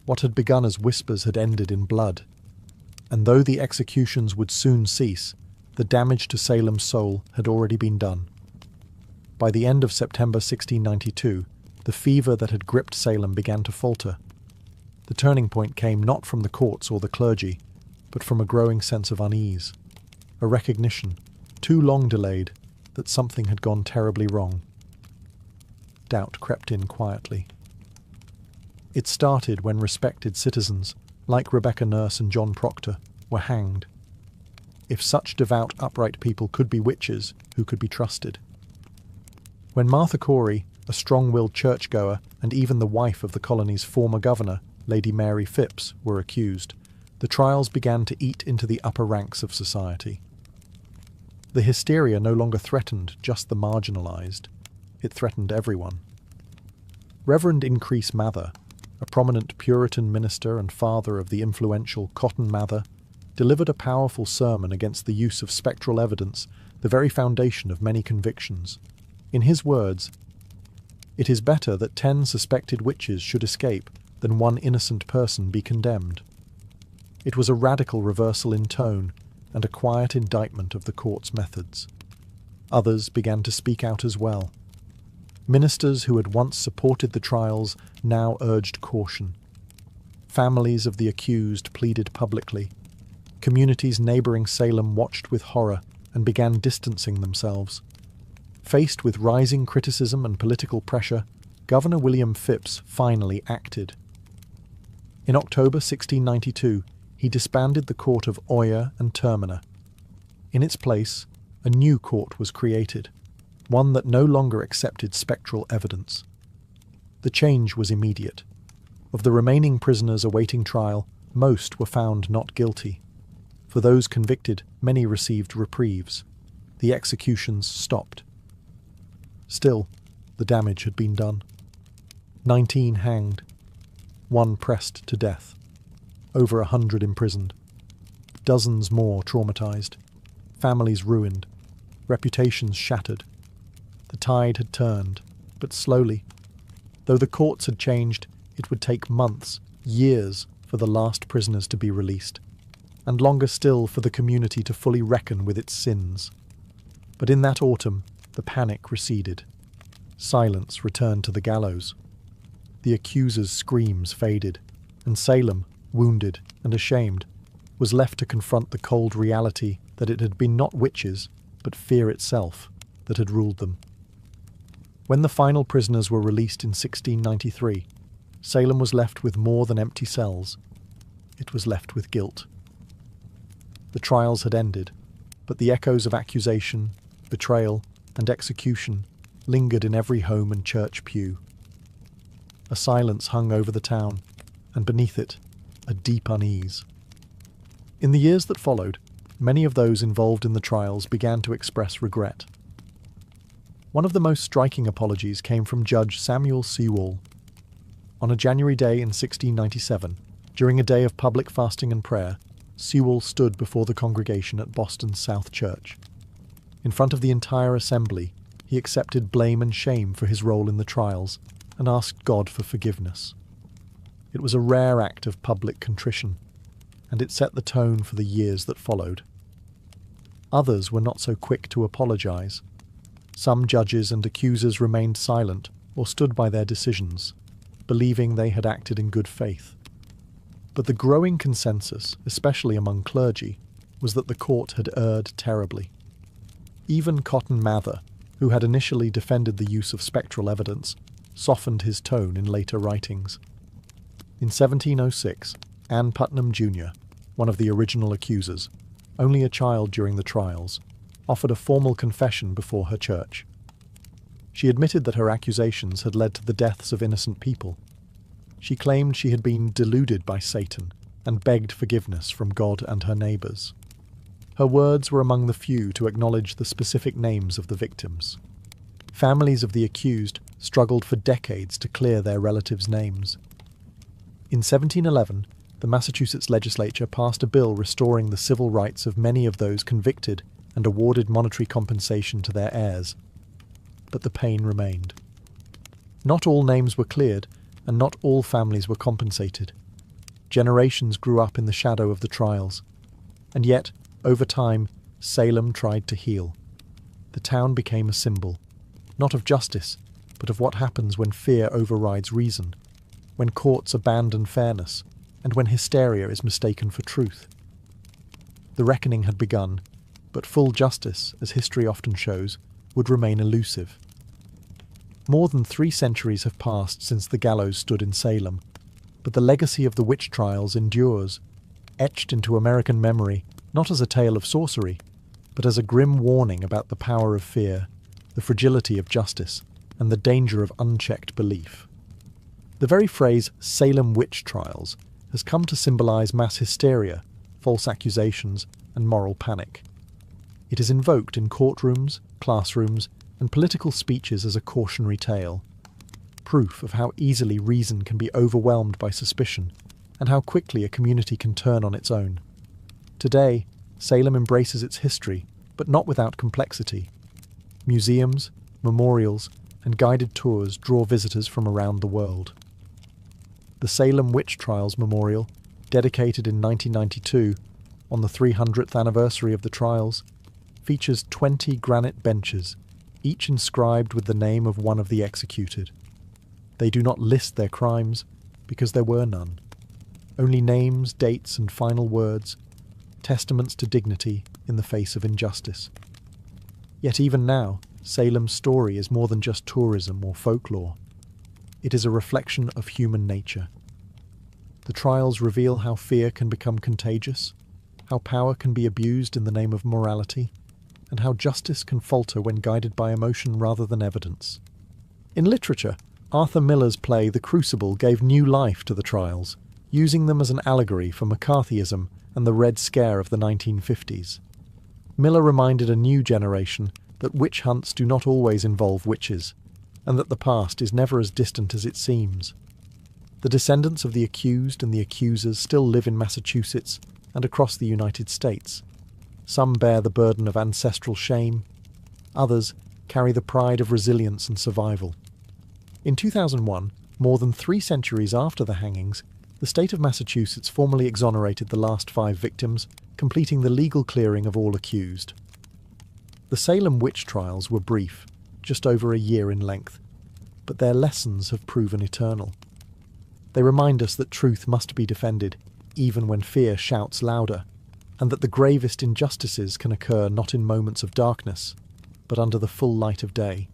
What had begun as whispers had ended in blood. And though the executions would soon cease, the damage to Salem's soul had already been done. By the end of September 1692, the fever that had gripped Salem began to falter. The turning point came not from the courts or the clergy, but from a growing sense of unease, a recognition, too long delayed, that something had gone terribly wrong. Doubt crept in quietly. It started when respected citizens, like Rebecca Nurse and John Proctor, were hanged. If such devout, upright people could be witches, who could be trusted? When Martha Corey, a strong-willed churchgoer and even the wife of the colony's former governor, Lady Mary Phipps, were accused, the trials began to eat into the upper ranks of society. The hysteria no longer threatened just the marginalized. It threatened everyone. Reverend Increase Mather, a prominent Puritan minister and father of the influential Cotton Mather, delivered a powerful sermon against the use of spectral evidence, the very foundation of many convictions. In his words, "It is better that 10 suspected witches should escape than one innocent person be condemned." It was a radical reversal in tone and a quiet indictment of the court's methods. Others began to speak out as well. Ministers who had once supported the trials now urged caution. Families of the accused pleaded publicly. Communities neighbouring Salem watched with horror and began distancing themselves. Faced with rising criticism and political pressure, Governor William Phips finally acted. In October 1692, he disbanded the court of Oyer and Terminer. In its place, a new court was created, one that no longer accepted spectral evidence. The change was immediate. Of the remaining prisoners awaiting trial, most were found not guilty. For those convicted, many received reprieves. The executions stopped. Still, the damage had been done. 19 hanged, 1 pressed to death, over 100 imprisoned, dozens more traumatized, families ruined, reputations shattered. The tide had turned, but slowly. Though the courts had changed, it would take months, years, for the last prisoners to be released, and longer still for the community to fully reckon with its sins. But in that autumn, the panic receded. Silence returned to the gallows. The accuser's screams faded, and Salem, wounded and ashamed, was left to confront the cold reality that it had been not witches, but fear itself, that had ruled them. When the final prisoners were released in 1693, Salem was left with more than empty cells. It was left with guilt. The trials had ended, but the echoes of accusation, betrayal, and execution lingered in every home and church pew. A silence hung over the town, and beneath it, a deep unease. In the years that followed, many of those involved in the trials began to express regret. One of the most striking apologies came from Judge Samuel Sewall. On a January day in 1697, during a day of public fasting and prayer, Sewall stood before the congregation at Boston's South Church. In front of the entire assembly, he accepted blame and shame for his role in the trials and asked God for forgiveness. It was a rare act of public contrition, and it set the tone for the years that followed. Others were not so quick to apologize. Some judges and accusers remained silent or stood by their decisions, believing they had acted in good faith. But the growing consensus, especially among clergy, was that the court had erred terribly. Even Cotton Mather, who had initially defended the use of spectral evidence, softened his tone in later writings. In 1706, Anne Putnam Jr., one of the original accusers, only a child during the trials, offered a formal confession before her church. She admitted that her accusations had led to the deaths of innocent people. She claimed she had been deluded by Satan and begged forgiveness from God and her neighbours. Her words were among the few to acknowledge the specific names of the victims. Families of the accused struggled for decades to clear their relatives' names. In 1711, the Massachusetts legislature passed a bill restoring the civil rights of many of those convicted and awarded monetary compensation to their heirs. But the pain remained. Not all names were cleared, and not all families were compensated. Generations grew up in the shadow of the trials. And yet, over time, Salem tried to heal. The town became a symbol, not of justice, but of what happens when fear overrides reason, when courts abandon fairness, and when hysteria is mistaken for truth. The reckoning had begun, but full justice, as history often shows, would remain elusive. More than 3 centuries have passed since the gallows stood in Salem, but the legacy of the witch trials endures, etched into American memory not as a tale of sorcery, but as a grim warning about the power of fear, the fragility of justice, and the danger of unchecked belief. The very phrase Salem witch trials has come to symbolize mass hysteria, false accusations, and moral panic. It is invoked in courtrooms, classrooms, and political speeches as a cautionary tale, proof of how easily reason can be overwhelmed by suspicion and how quickly a community can turn on its own. Today, Salem embraces its history, but not without complexity. Museums, memorials, and guided tours draw visitors from around the world. The Salem Witch Trials Memorial, dedicated in 1992 on the 300th anniversary of the trials, features 20 granite benches, each inscribed with the name of one of the executed. They do not list their crimes, because there were none. Only names, dates, and final words, testaments to dignity in the face of injustice. Yet even now, Salem's story is more than just tourism or folklore. It is a reflection of human nature. The trials reveal how fear can become contagious, how power can be abused in the name of morality, and how justice can falter when guided by emotion rather than evidence. In literature, Arthur Miller's play The Crucible gave new life to the trials, using them as an allegory for McCarthyism and the Red Scare of the 1950s. Miller reminded a new generation that witch hunts do not always involve witches, and that the past is never as distant as it seems. The descendants of the accused and the accusers still live in Massachusetts and across the United States. Some bear the burden of ancestral shame, others carry the pride of resilience and survival. In 2001, more than 3 centuries after the hangings, the state of Massachusetts formally exonerated the last 5 victims, completing the legal clearing of all accused. The Salem witch trials were brief, just over a year in length, but their lessons have proven eternal. They remind us that truth must be defended, even when fear shouts louder, and that the gravest injustices can occur not in moments of darkness, but under the full light of day.